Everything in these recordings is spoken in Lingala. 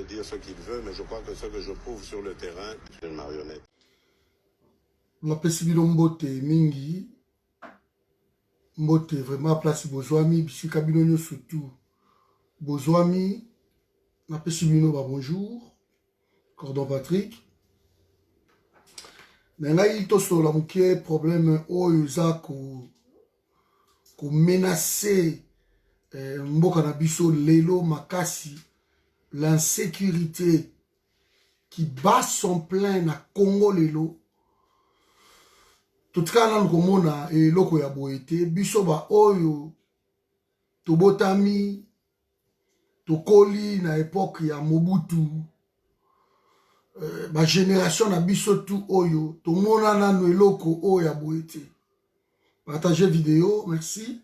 Dire ce qu'il veut, mais je crois que ce que je prouve sur le terrain, c'est une marionnette. Napesi bino mbote mingi, mbote vraiment place bozwami, bisika bino nyo surtout bozwami, napesi bino ba bonjour, Cordon Patrick. Mais là il toso la mukie problème oyo za ko menacer mboka na biso lelo makasi, l'insécurité qui bat son plein na Congo lelo. Tout cas, nous avons et loko ya boete biso ba oyo tobotami tokoli na époque ya Mobutu ba génération na biso tout oyo to mona nanu eloko oyo ya boete. Partagez vidéo, merci.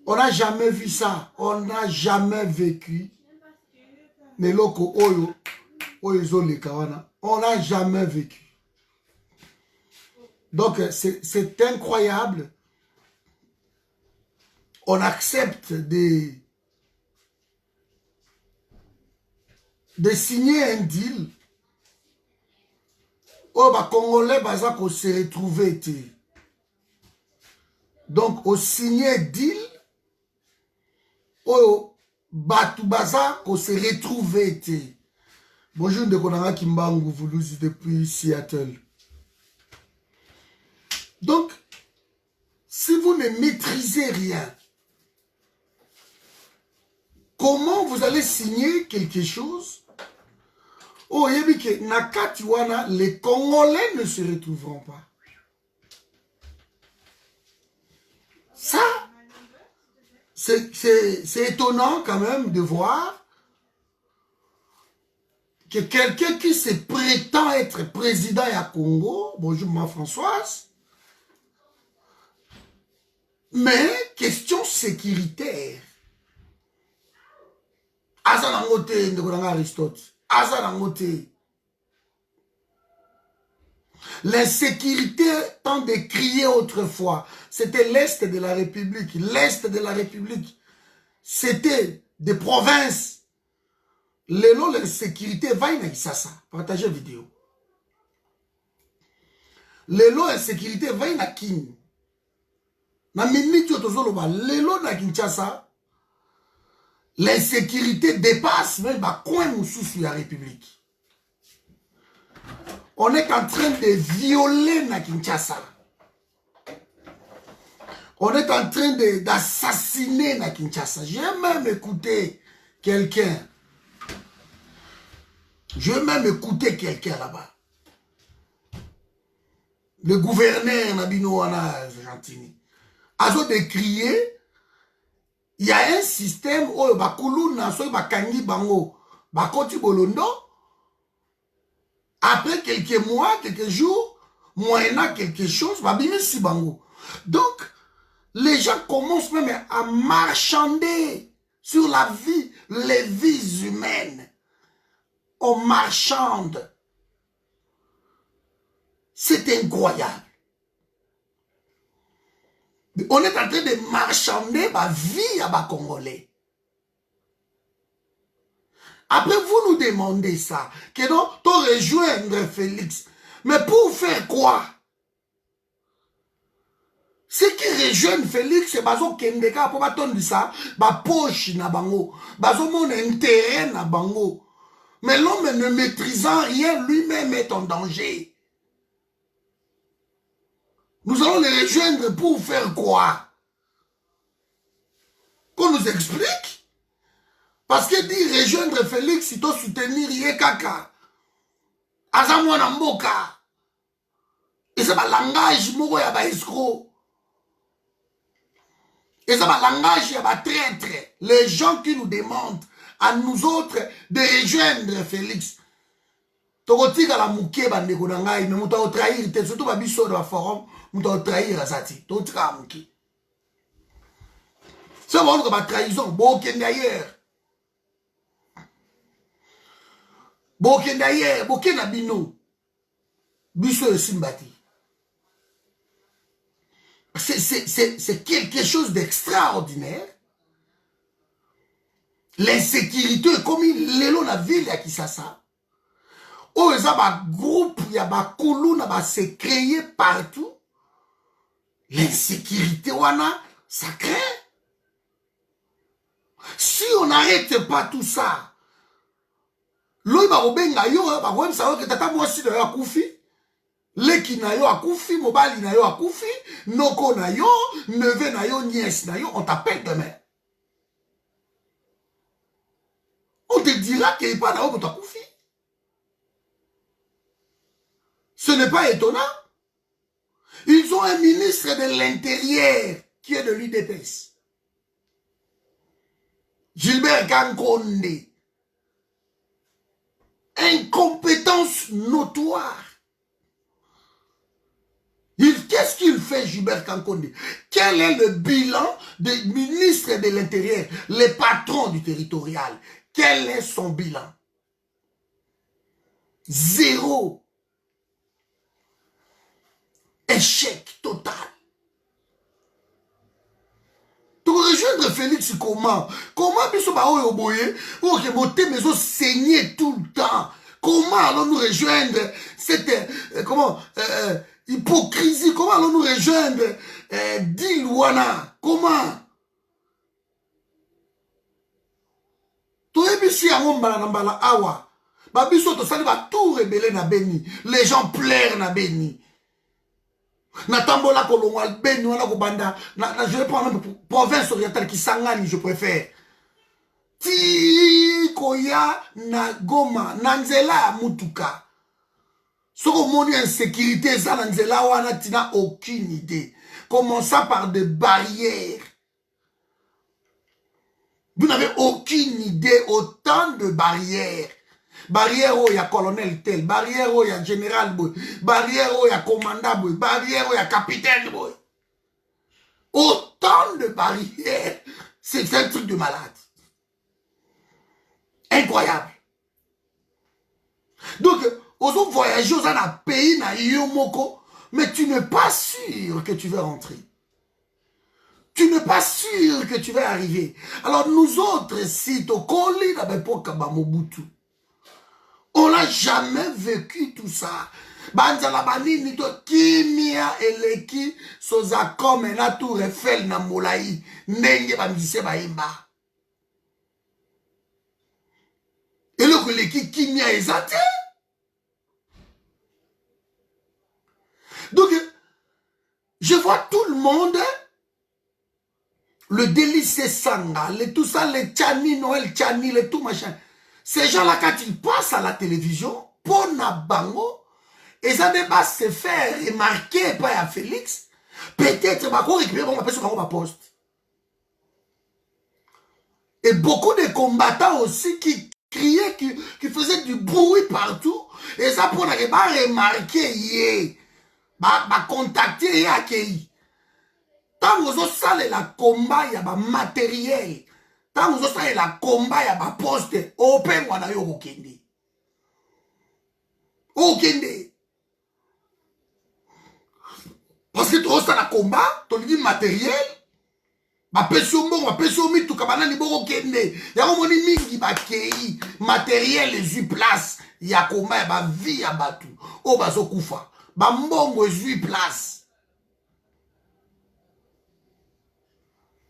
On n'a jamais vu ça, on n'a jamais vécu neloko oyo oyo zole kawana, on n'a jamais vécu. Donc, c'est incroyable. On accepte de signer un deal. Oh, bah, Congolais, bah, ça, qu'on s'est retrouvé. Donc, au signer deal, oh, bah, tout baza, qu'on s'est retrouvé. Bonjour, de Konanga Kimbangu, Voulouzi, depuis Seattle. Donc, si vous ne maîtrisez rien, comment vous allez signer quelque chose? Oh, yebike, Nakatiwana, les Congolais ne se retrouveront pas. Ça, c'est étonnant quand même de voir que quelqu'un qui se prétend être président à Congo, bonjour ma Françoise, mais question sécuritaire. Azalangote, Ndekona Aristote, Azalangote. L'insécurité, tant décriée autrefois, c'était l'Est de la République. L'Est de la République, c'était des provinces. Lélo, l'insécurité, va y ça. Partagez la vidéo. Lélo, l'insécurité, va y kin. Na minute yotozoloba, lélo na Kinshasa, l'insécurité dépasse même ma coin moussous la République. On est en train de violer na Kinshasa. On est en train d'assassiner na Kinshasa. J'ai même écouté quelqu'un. J'ai même écouté quelqu'un là-bas. Le gouverneur Nabino Wana Gentini. Azo de crier. Il y a un système où Bakulu Naso Bakangi Bango Bakoti Bolondo. Après quelques mois, quelques jours, moyennant quelque chose, Babimi Sibango. Donc, les gens commencent même à marchander sur la vie, les vies humaines. On marchande. C'est incroyable. On est en train de marchander ma vie à ma Congolais. Après, vous nous demandez ça. Que non, tu rejoindre Félix. Mais pour faire quoi? Ce qui rejoignent Félix, c'est bazo kendeka pour battre ça, ba poche na bango, bazo mon intérêt na bango. Mais l'homme ne maîtrisant rien, lui-même est en danger. Nous allons les rejoindre pour faire quoi? Qu'on nous explique? Parce que dit rejoindre Félix, il doit soutenir Yekaka. Azamwana Mboka. Et c'est un langage moko ya ba escroc. Et c'est un langage ya ba traître. Les gens qui nous demandent à nous autres de rejoindre Félix. Tokotika la mouké bandeko na ngai, mais muta trahir te surtout ba biso de forum, muta trahir azati. Tokotika mouké. C'est bon que ba trahison, bo kende ailleurs. Boken d'ailleurs, boken abino. Biso et Simbati. C'est quelque chose d'extraordinaire. L'insécurité, comme il est dans la ville à Kisasa. Oh, il y a un groupe, il y a un koulou, il s'est créé partout. L'insécurité, ça crée. Si on n'arrête pas tout ça, l'oï ba obenga yo ba wem sawo ke tata mwasi na yo akufi leki na yo akufi mobali na yo akufi noko na yo neveu na yo nièce na yo on t'appelle demain. On te dira qu'il n'est pas là où tu akufi. Ce n'est pas étonnant. Ils ont un ministre de l'Intérieur qui est de l'UDPS. Gilbert Kankonde. Incompétence notoire. Qu'est-ce qu'il fait, Gilbert Kankonde? Quel est le bilan du ministre de l'Intérieur, le patron du territorial? Quel est son bilan? Zéro. Échec total. Tu rejoindre Félix comment? Comment biso ba oyo boye? Ou que boté mais os saigner tout le temps. Comment allons-nous rejoindre cette hypocrisie? Comment allons-nous rejoindre Dilwana? Comment? Tu es bisi ya ngombala na mbala awa. Ba biso to sali ba tout rebelle na Beni. Les gens pleurent na Beni. Natambola kolongwa Beni wana ko banda je vais prendre province orientale qui sangani je préfère. Ti ko koya na Goma na nzela ya mutuka soko moni insécurité ça na nzela wana tina aucune idée. Commençant par des barrières. Vous n'avez aucune idée, autant de barrières. Barrière où il y a colonel tel, barrière où il y a général boy, barrière où il y a commandant boy, barrière où il y a capitaine boy. Autant de barrières. C'est un truc de malade. Incroyable. Donc, aux autres voyageurs, dans un pays, na Yomoko, mais tu n'es pas sûr que tu vas rentrer. Tu n'es pas sûr que tu vas arriver. Alors, nous autres, si on n'a jamais vécu tout ça. Banzala banini to kimia eleki soza comme na tour Eiffel na molai ndenge ba musicien ba imba. Et le eleki kimia ezate. Donc je vois tout le monde le délice sanga, tout ça, les Tchani, Noël Tchani, les tout machin. Ces gens-là, quand ils passent à la télévision, pour Nabango, et ça ne va se faire remarquer par Félix, peut-être va récupérer mon appel sur ma poste. Et beaucoup de combattants aussi qui criaient, qui faisaient du bruit partout, et ça pour ne pas remarquer, va contacter et accueillir. Tant que vous avez la combat, il y a un matériel. Tant que vous avez la combat, il y a un poste. Open, on a eu au Kende. Au Kende. Parce que tu as la combat, tu as le matériel. Ma pesio mo, ma pesio mi, tu kabana ni boko Kende. Il y a un mingi ba kei. Matériel, les yeux place. Il y a combat, il y a vie à batu. Oh, bazo koufa. Ba mbongo, les yeux place.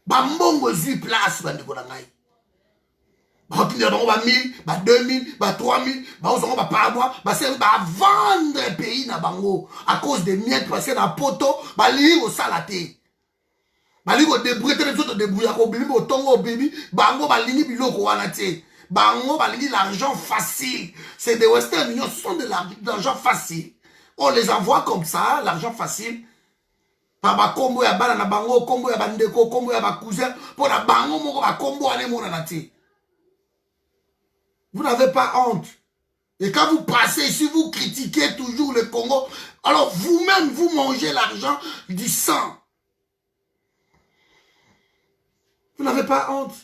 Bambongo zui place bandeko na ngai. Ba kinda dongo ba 1000, ba 2000, ba 3000, ba ozongo ba par mois, ba se ba vendre pays na bango à cause des miettes parce que na poto ba li au salate. Ba li ko débrouiller te autres débrouiller ko bibi otongo bibi, bango ba lingi biloko wana te. Bango ba lingi l'argent facile. C'est des Western Union, ce sont de l'argent facile. On les envoie comme ça, l'argent facile. Ba kombo ya bana na bango, kombo ya bandeko, kombo ya ba cousin, pour la bango moko ba kombo ane mona nati. Vous n'avez pas honte. Et quand vous passez ici, vous critiquez toujours le Congo, alors vous-même vous mangez l'argent du sang. Vous n'avez pas honte.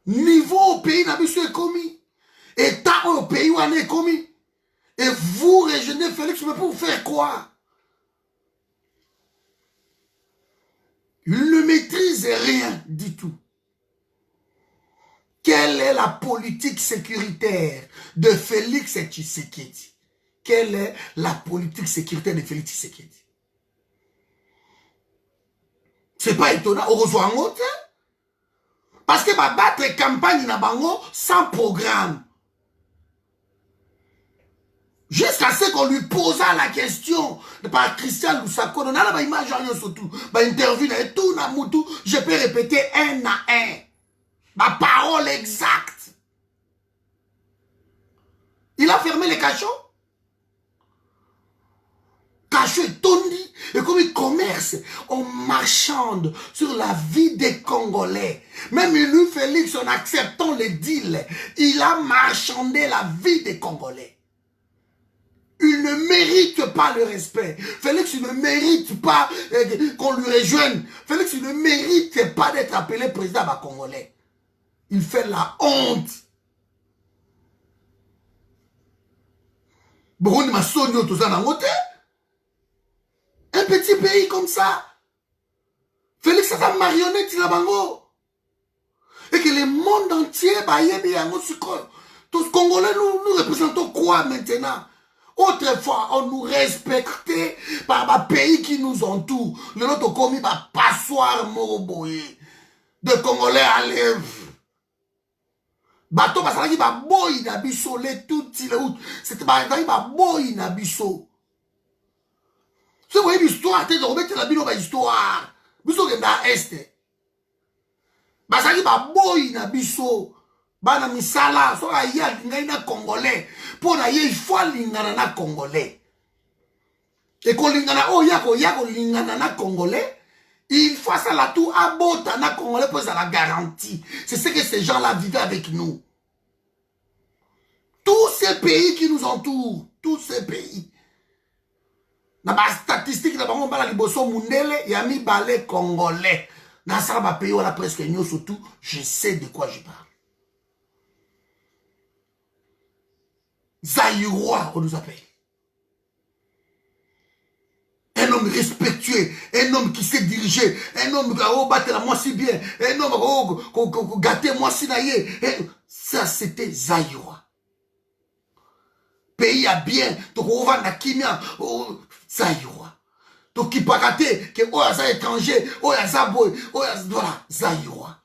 Niveau au pays n'a est commis. État au pays où on est commis. Et vous, Régéné Félix, mais pour vous faire quoi? Il ne maîtrise rien du tout. Quelle est la politique sécuritaire de Félix Tshisekedi? Quelle est la politique sécuritaire de Félix Tshisekedi? C'est pas étonnant. Heureusement, parce que va battre campagne na bango sans programme. Jusqu'à ce qu'on lui posa la question par Christian Lusako, on a la image surtout, interview, tout na moutou, je peux répéter un à un. Ma parole exacte. Il a fermé les cachots. Cachot est tondi. Et comme il commerce, on marchande sur la vie des Congolais. Même lui, Félix, en acceptant les deals, il a marchandé la vie des Congolais. Il ne mérite pas le respect. Félix ne mérite pas qu'on lui rejoigne. Félix ne mérite pas d'être appelé président congolais. Il fait la honte. Un petit pays comme ça. Félix est un marionnette là-bango. Et que le monde entier, tous les Congolais, nous représentons quoi maintenant? Autrefois, on nous respectait par les pays qui nous entourent. Le nôtre commis par passoire moroboye. De Congolais à l'èvre. Bateau, parce qu'il va boy nabiso, les tout, c'était pas boy nabiso. Si vous voyez l'histoire, vous remettez la bino histoire. Biso qui est dans l'Est. Parce qu'il va boy nabiso. Bana misala, so aya lingana na congolais. Pour na ye, il faut lingana na congolais. Et qu'on lingana, oh yako lingana na congolais. Il faut ça la tout à bota na congolais pour ça la garantie. C'est ce que ces gens-là vivaient avec nous. Tous ces pays qui nous entourent, tous ces pays. Na ba statistique na bango bala liboso mundele ya mi balé congolais. Na ça ba pays wala presque nyo surtout, je sais de quoi je parle. Zaïrois, on nous appelle. Un homme respectueux, un homme qui sait diriger, un homme qui a battu moi si bien, un homme qui a gâté moi si naïe. Ça, c'était Zaïrois. Pays à bien, donc on va na kimia, Zaïrois. Donc qui pas raté, que oh ça étranger, oh ça boy, oh voilà, Zaïrois.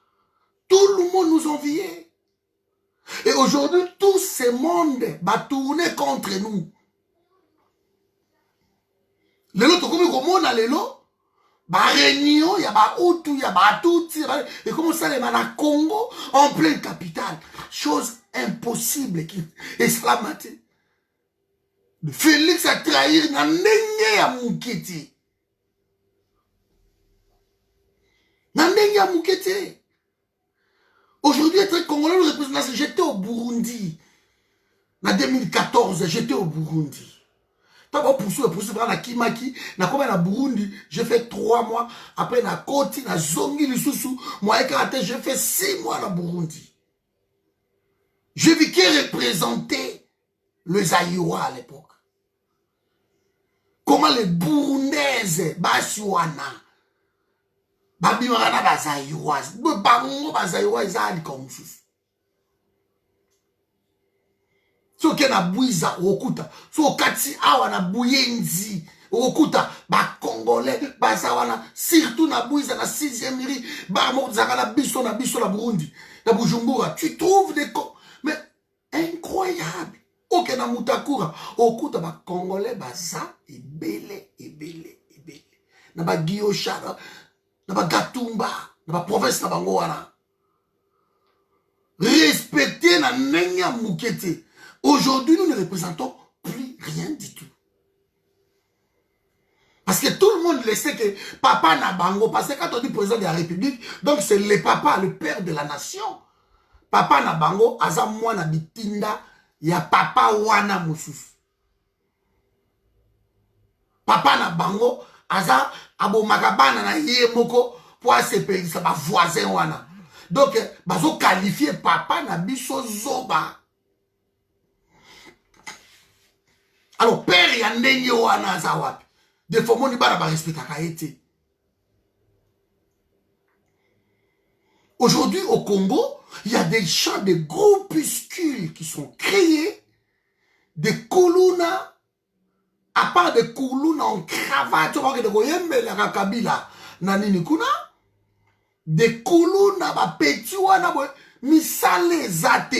Tout le monde nous enviait. Et aujourd'hui, tout ce monde va tourner contre nous. Lelo to komi komona lelo ba réunion ya ba Hutu ya ba Tutsi et comment ça les mana Congo en pleine capitale, chose impossible qui esclamate. Félix a trahi na ndenge ya mukiti. Na ndenge ya mukiti. Aujourd'hui, être congolais, le représentant, j'étais au Burundi. En 2014, j'étais au Burundi. Poursuivre na Kimaki, na comme na Burundi, j'ai fait 3 mois. Après na Koti, na Zongi, Lisusu, moi et Karate, j'ai fait 6 mois na Burundi. J'ai vu qui représentait le Zaïrois à l'époque. Comment les Burundaises, Basiwana, Babimana Bazaïrois, Bango Bazaïrois, ils ont comme ça. So ke na buiza okuta so kati awa na buyenzi okuta ba congolais bazawana surtout na buiza na 6e ri ba mo zaka na biso na Burundi na Bujumbura tu trouves des mais incroyable. Ok na Mutakura okuta ba congolais baza ebele na ba Guiochara na ba Gatumba na ba province na bango wana respecter na nenya mukete. Aujourd'hui, nous ne représentons plus rien du tout. Parce que tout le monde le sait que papa n'a bango. Parce que quand on dit président de la République, donc c'est le papa, le père de la nation. Papa n'a bango, aza mwana bitinda, ya papa wana mususu. Papa n'a bango, aza abo makabana na ye moko, pour se payer sa voisin wana. Donc, bazo qualifier papa na biso zoba. Alors, père yandenge wana zawapi. Des fois, mon ibara ba respecta kaete. Aujourd'hui, au Congo, il y a des champs de groupuscules qui sont créés, des koulouna, à part des koulouna en cravate, tu vois que de goyembe la kabila, nanini kuna, des koulouna ba petit wana boy, misale zate.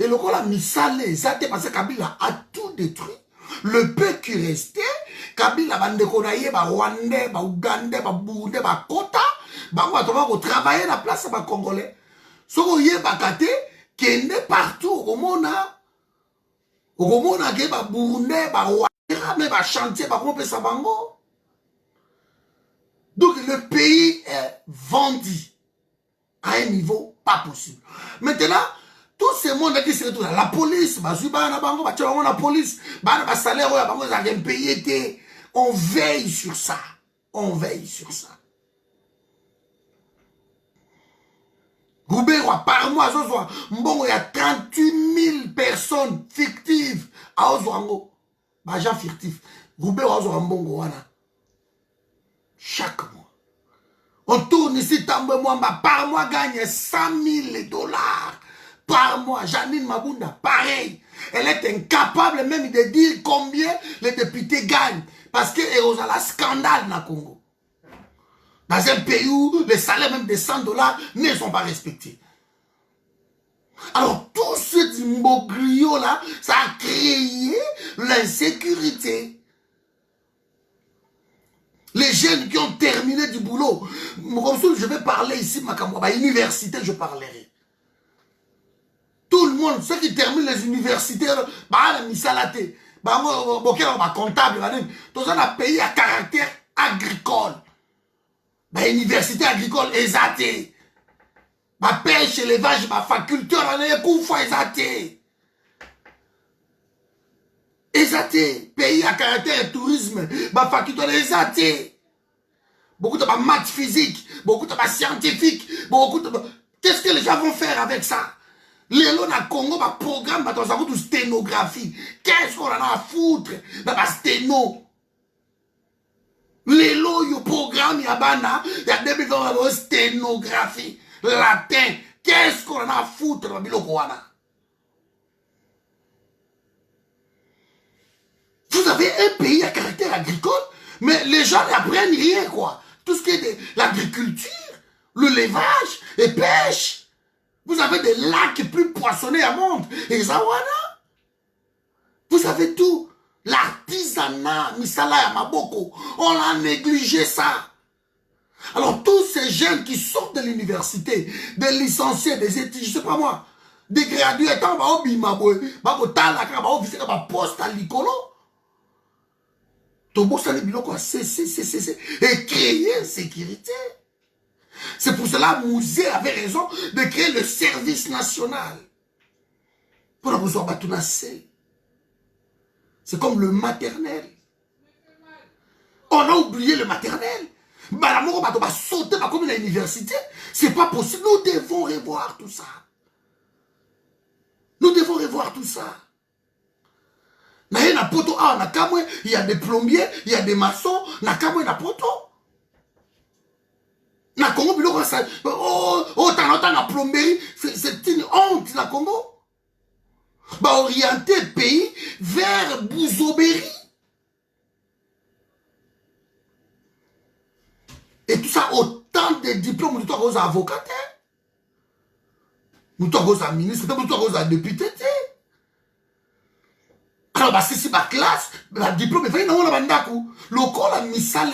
Et le la misale zate parce que Kabila a tout détruit. Le peu qui restait, Kabila bandekonaye, ba Rwandais, ba Ougandais, ba Burundais, ba Kota, ba on travailler la place ba Congolais. Soko ye bakate, kende partout au monde, ke ba Burundais, ba Rwandais, mais ba chantier, ba comment ça bango. Donc le pays est vendu à un niveau pas possible. Maintenant, tout ce monde qui se retrouve, la police, la police, salaire, on veille sur ça. On veille sur ça. Goubert, par mois, il y a 38 000 personnes fictives à Ozwango. Gens fictifs. Goubert, chaque mois. On tourne ici, par mois, gagne 100 000 dollars. Par mois, Janine Mabunda, pareil. Elle est incapable même de dire combien les députés gagnent. Parce qu'il y a un scandale dans le Congo. Dans un pays où les salaires même de 100 dollars ne sont pas respectés. Alors, tout ce imbroglio là, ça a créé l'insécurité. Les jeunes qui ont terminé du boulot. Je vais parler ici, à l'université, je parlerai. monde, ceux qui terminent les universités, bah, misalate, bah, moi, comptable, dans un pays à caractère agricole. Bah, université agricole, exaté. Bah, pêche, élevage, bah, faculté, on a coup fois exaté. Exaté. Pays à caractère tourisme, bah, faculté, on est exaté. Beaucoup de maths physique, beaucoup de scientifique, beaucoup de... Qu'est-ce que les gens vont faire avec ça? Les lots na Congo, bah, programme, bah, dans un coup de sténographie. Qu'est-ce qu'on en a à foutre? Bah, sténo. Les lots, yo programme, yabana, y a des besoins de sténographie. Latin. Qu'est-ce qu'on en a à foutre, bah, biloko wana? Vous avez un pays à caractère agricole, mais les gens n'apprennent rien, quoi. Tout ce qui est de l'agriculture, le levage et pêche. Vous avez des lacs plus poissonnés à monde. Et Zawana. Vous avez tout. L'artisanat, Misala et Maboko. On a négligé ça. Alors tous ces jeunes qui sortent de l'université, des licenciés, des étudiants, je sais pas moi, des gradués, poste à l'icolo. Et créer une sécurité. C'est pour cela que Mouzé avait raison de créer le service national. Pour la besoin de c'est comme le maternel. On a oublié le maternel. L'amour va sauter comme à l'université. C'est pas possible. Nous devons revoir tout ça. Nous devons revoir tout ça. Il y a des plombiers, il y a des maçons, il y a des poteaux. Na Congo, la plomberie, c'est une honte, la Congo. Bah, orienter le pays vers Bouzobéry. Et tout ça, autant de diplômes, nous sommes avocats, nous sommes ministres, nous sommes députés. Alors, bah, si ma classe, la diplôme, le corps a mis ça,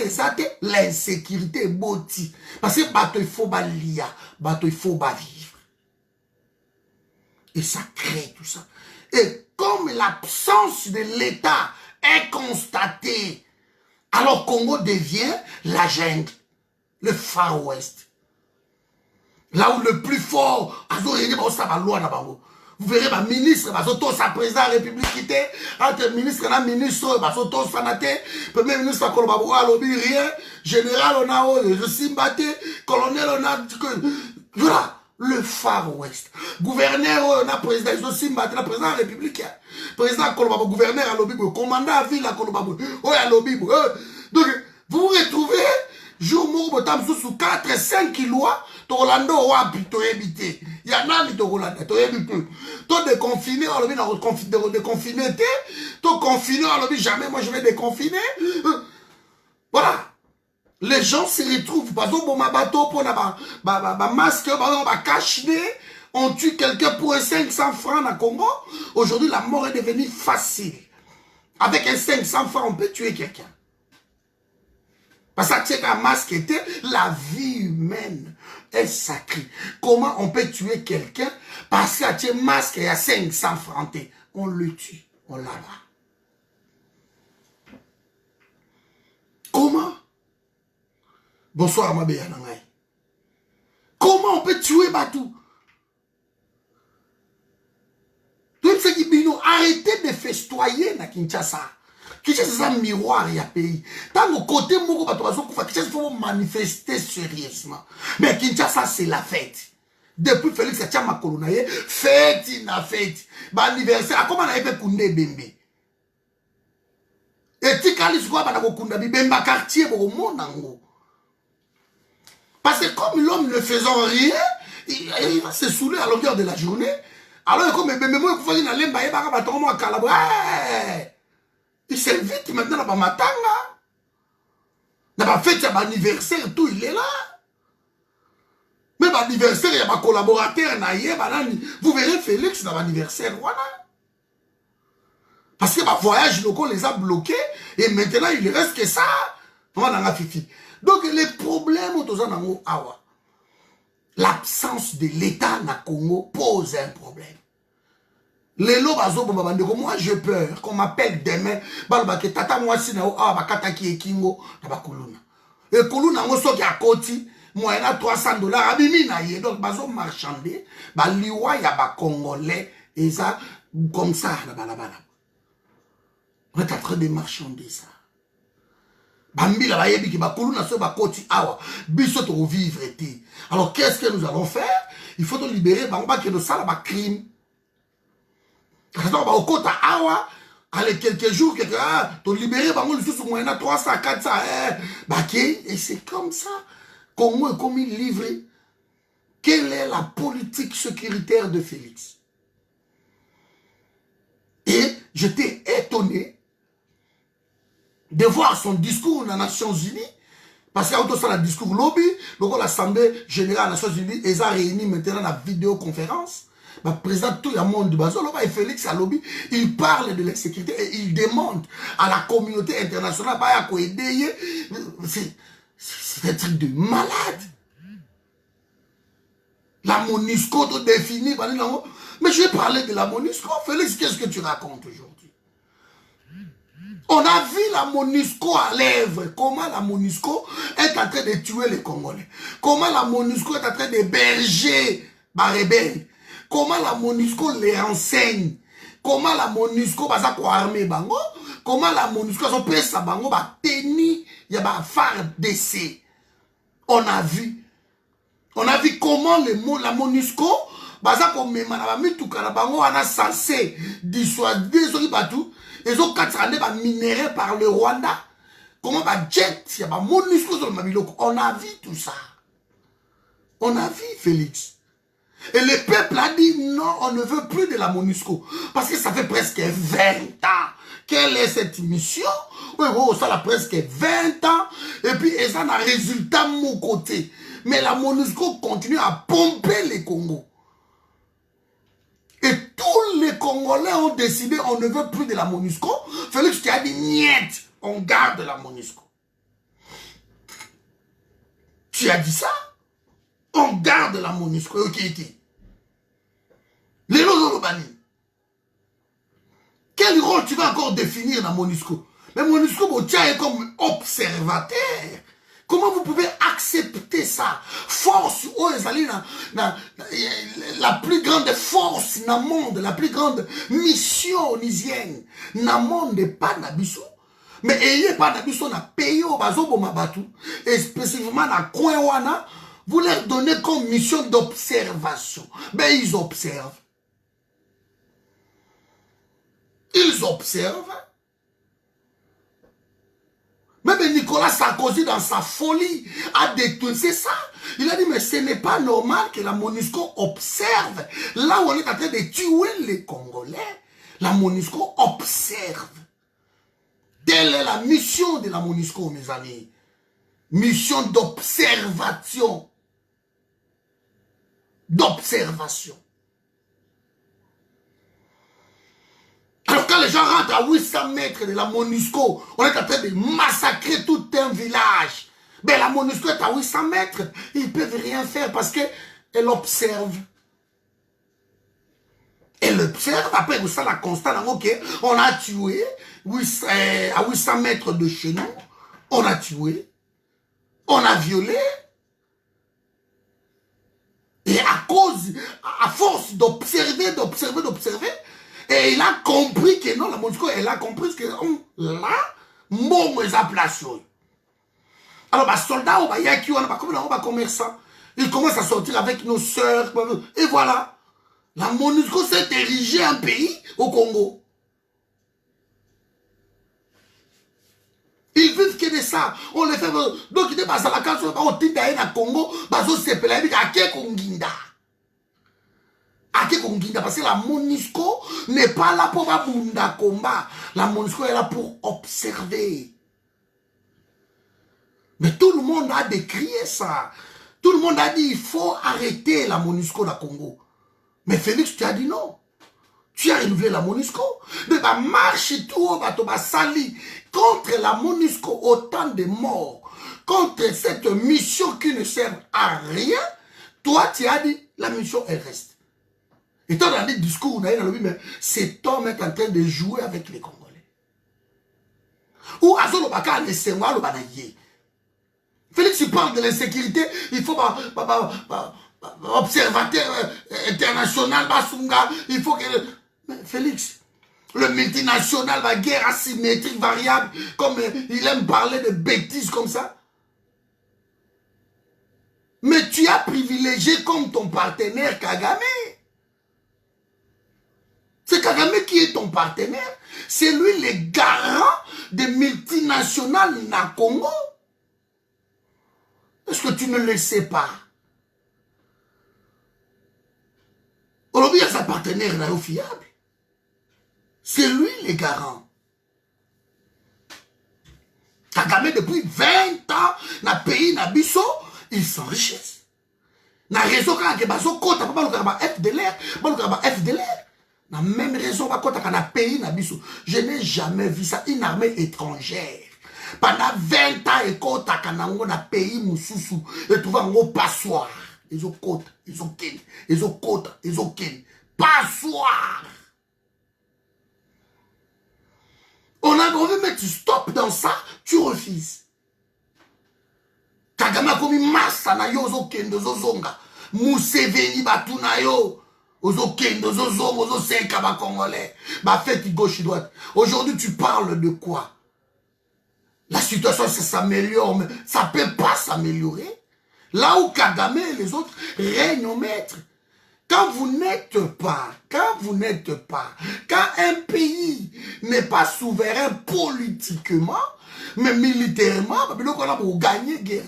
l'insécurité est boti. Parce que, il faut lire, il faut vivre. Et ça crée tout ça. Et comme l'absence de l'État est constatée, alors Congo devient la jungle, le Far West. Là où le plus fort, vous verrez, ma ministre, sa président de la République, entre ministre et ministre, premier ministre, rien, général, on a, je suis battu, colonel, on a, voilà. Le Far West. Gouverneur, on a président, je suis battu, le président de la République, président, gouverneur à l'Obibo, commandant à ville à Kolobabo, à l'Obibo. Donc, vous vous retrouvez, jour mourbotam sous 4 et 5 lois, Torlando wapi to habité. Il y en a qui to Rolanda, to habité. To déconfiné, on le déconfiné, to confiné, on le jamais, moi je vais déconfiner. Voilà. Les gens se retrouvent, par exemple, ma bateau pour ma masque, ma cache-nez, on tue quelqu'un pour 500 francs dans Congo. Aujourd'hui, la mort est devenue facile. Avec un 500 francs, on peut tuer quelqu'un. Parce que un masque était, la vie humaine est sacrée. Comment on peut tuer quelqu'un parce que un masque est à 500 francs? On le tue, on l'abat. Comment? Bonsoir, ma béa. Comment on peut tuer Batou? Arrêtez de festoyer na Kinshasa. Kinshasa, c'est un miroir, il y a pays. Tant au côté, Kinshasa, il faut manifester sérieusement. Mais Kinshasa, c'est la fête. Depuis Félix Achama Kolonaye, fête, na fête. Anniversaire, comment on a fait Koundé Bembe? Et tu as dit quoi, Koundé Bembe, quartier, au monde, parce que comme l'homme ne faisant rien, il va se saouler à longueur de la journée. Alors, comme moi, il s'invite maintenant dans ma tanga. Dans ma fête, il y a un anniversaire, tout, il est là. Même anniversaire, il y a un collaborateur, vous verrez Félix dans l'anniversaire, voilà. Parce que ma voyage local les a bloqués, et maintenant, il ne reste que ça. Donc, les problèmes, l'absence de l'État na Congo pose un problème. Lelo bazo bomba bandeko, moi j'ai peur qu'on m'appelle demain. Balba ke tata moi si na o bakata ki ekingo na bakuluna. Et kuluna ngo soki akoti moyena $300 abimi na ye. Donc bazo marchander ba liwa ya ba congolais et ça comme ça na balabala. On est en train de marchander ça. Bambila bayebi ki bakuluna so bakoti awa biso to vivre été. Alors qu'est-ce que nous allons faire? Il faut te libérer bamba que de ça la ba crime. Au côté awa, allez quelques jours, tu libéré, le sous moyen 300, 400, et c'est comme ça. Congo est comme il livré. Quelle est la politique sécuritaire de Félix? Et j'étais étonné de voir son discours dans les Nations Unies, parce qu'il y a aussi le discours lobby, l'Assemblée générale des Nations Unies, ils ont réuni maintenant la vidéoconférence. Le président tout le monde du Bazolo et Félix Alobi, il parle de l'insécurité et il demande à la communauté internationale d'aider. C'est un truc de malade. La MONUSCO te définit. Mais je vais parler de la MONUSCO. Félix, qu'est-ce que tu racontes aujourd'hui? On a vu la MONUSCO à l'œuvre. Comment la MONUSCO est en train de tuer les Congolais. Comment la MONUSCO est en train d'héberger les rebelles. Comment la MONUSCO les renseigne. Comment la MONUSCO va armer bango. Comment la MONUSCO va pesa bango va tenir ya ba phare d'essai. On a vu. On a vu comment la MONUSCO baza ko mema na ba mituka na bango ana censé dissuader ceux qui batou. Ils ont 4 années minérés par le Rwanda. Comment va jet ya ba MONUSCO sur le mabiloko. On a vu tout ça. On a vu Félix. Et le peuple a dit non, on ne veut plus de la MONUSCO. Parce que ça fait presque 20 ans. Quelle est cette mission? Oui, ça a presque 20 ans. Et puis, ça n'a résultat de mon côté. Mais la MONUSCO continue à pomper les Congos. Et tous les Congolais ont décidé on ne veut plus de la MONUSCO. Félix, tu as dit niet, on garde la MONUSCO. Tu as dit ça? On garde la MONUSCO. Ok. Les Lozolobani. Quel rôle tu vas encore définir dans MONUSCO? Mais MONUSCO, tu es comme observateur. Comment vous pouvez accepter ça? Force, oh, la plus grande force dans le monde, la plus grande mission onisienne dans le monde, pas Nabiso. Mais ayez pas Nabiso, na pays au bazo mabatu, et spécifiquement dans Kouéwana, vous leur donnez comme mission d'observation. Mais ils observent. Ils observent. Même Nicolas Sarkozy, dans sa folie, a détourné ça. Il a dit, mais ce n'est pas normal que la MONUSCO observe. Là où on est en train de tuer les Congolais, la MONUSCO observe. Telle est la mission de la MONUSCO, mes amis. Mission d'observation. D'observation. Alors quand les gens rentrent à 800 mètres de la MONUSCO, on est en train de massacrer tout un village. Mais la MONUSCO est à 800 mètres. Ils ne peuvent rien faire parce qu'elle observe. Elle observe. Après, vous savez, la constat, ok, on a tué à 800 mètres de chez nous. On a tué. On a violé. Et à force d'observer, et il a compris que non, la MONUSCO, elle a compris que là, mon est à place. Alors, les soldats, comme les commerçants, ils commencent à sortir avec nos sœurs. Et voilà, la MONUSCO s'est érigée un pays au Congo. Ils vivent que de ça. On les fait. Donc, ils disent, ça va quand on dit au Congo, c'est pénible, à qui Konginda. Parce que la MONUSCO n'est pas là pour abunda combat. La MONUSCO est là pour observer. Mais tout le monde a décrié ça. Tout le monde a dit il faut arrêter la MONUSCO dans le Congo. Mais Félix, tu as dit non. Tu as renouvelé la MONUSCO. De la marche tout, sali contre la MONUSCO, autant de morts. Contre cette mission qui ne sert à rien. Toi, tu as dit la mission, elle reste. Étant dans des discours, mais cet homme est en train de jouer avec les Congolais. Ou Azolo Baka ne sait pas le banaye. Félix, il parle de l'insécurité, il faut observateur international, il faut que... Mais Félix, le multinational, la guerre asymétrique, variable, comme il aime parler de bêtises comme ça. Mais tu as privilégié comme ton partenaire Kagame. C'est Kagame qui est ton partenaire. C'est lui le garant des multinationales na Congo. Est-ce que tu ne le sais pas? Aujourd'hui, il y a sa partenaire là, fiable. C'est lui le garant. Kagame, depuis 20 ans, dans le pays, dans Bisso, il s'enrichisse. Dans le réseau, quand il y a un FDLR, dans la même raison, quand il y a un pays, dans Bisso, je n'ai jamais vu ça, une armée étrangère. Pendant 20 ans, et quand il y a un pays, et trouve un passoire. Ils ont côte, ils ont ken, ils ont côte, ils ont ken. Passoire. On a envie de mettre stop dans ça, tu refuses. Kagame a commis massa na yo ozo kendo ozo zonga. Museveni batu na yo ozo kendo ozo zonga ozo senka ba Congolais. Ba fait gauche droite. Aujourd'hui tu parles de quoi? La situation ça s'améliore, mais ça peut pas s'améliorer. Là où Kagame et les autres règnent au maître. Quand vous n'êtes pas, quand un pays n'est pas souverain politiquement, mais militairement, vous gagnez guerre.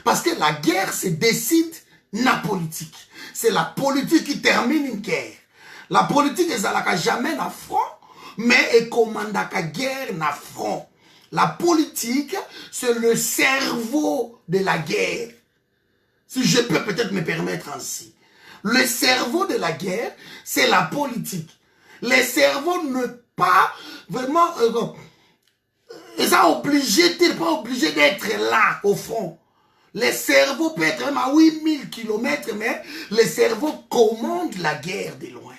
Parce que la guerre se décide na politique. C'est la politique qui termine une guerre. La politique n'est jamais na front, mais elle commande la guerre na front. La politique, c'est le cerveau de la guerre. Si je peux peut-être me permettre ainsi. Le cerveau de la guerre, c'est la politique. Les cerveaux ne pas vraiment... ils sont obligés, t'es pas obligé d'être là, au front. Les cerveaux peuvent être même à 8000 km, mais les cerveaux commandent la guerre de loin.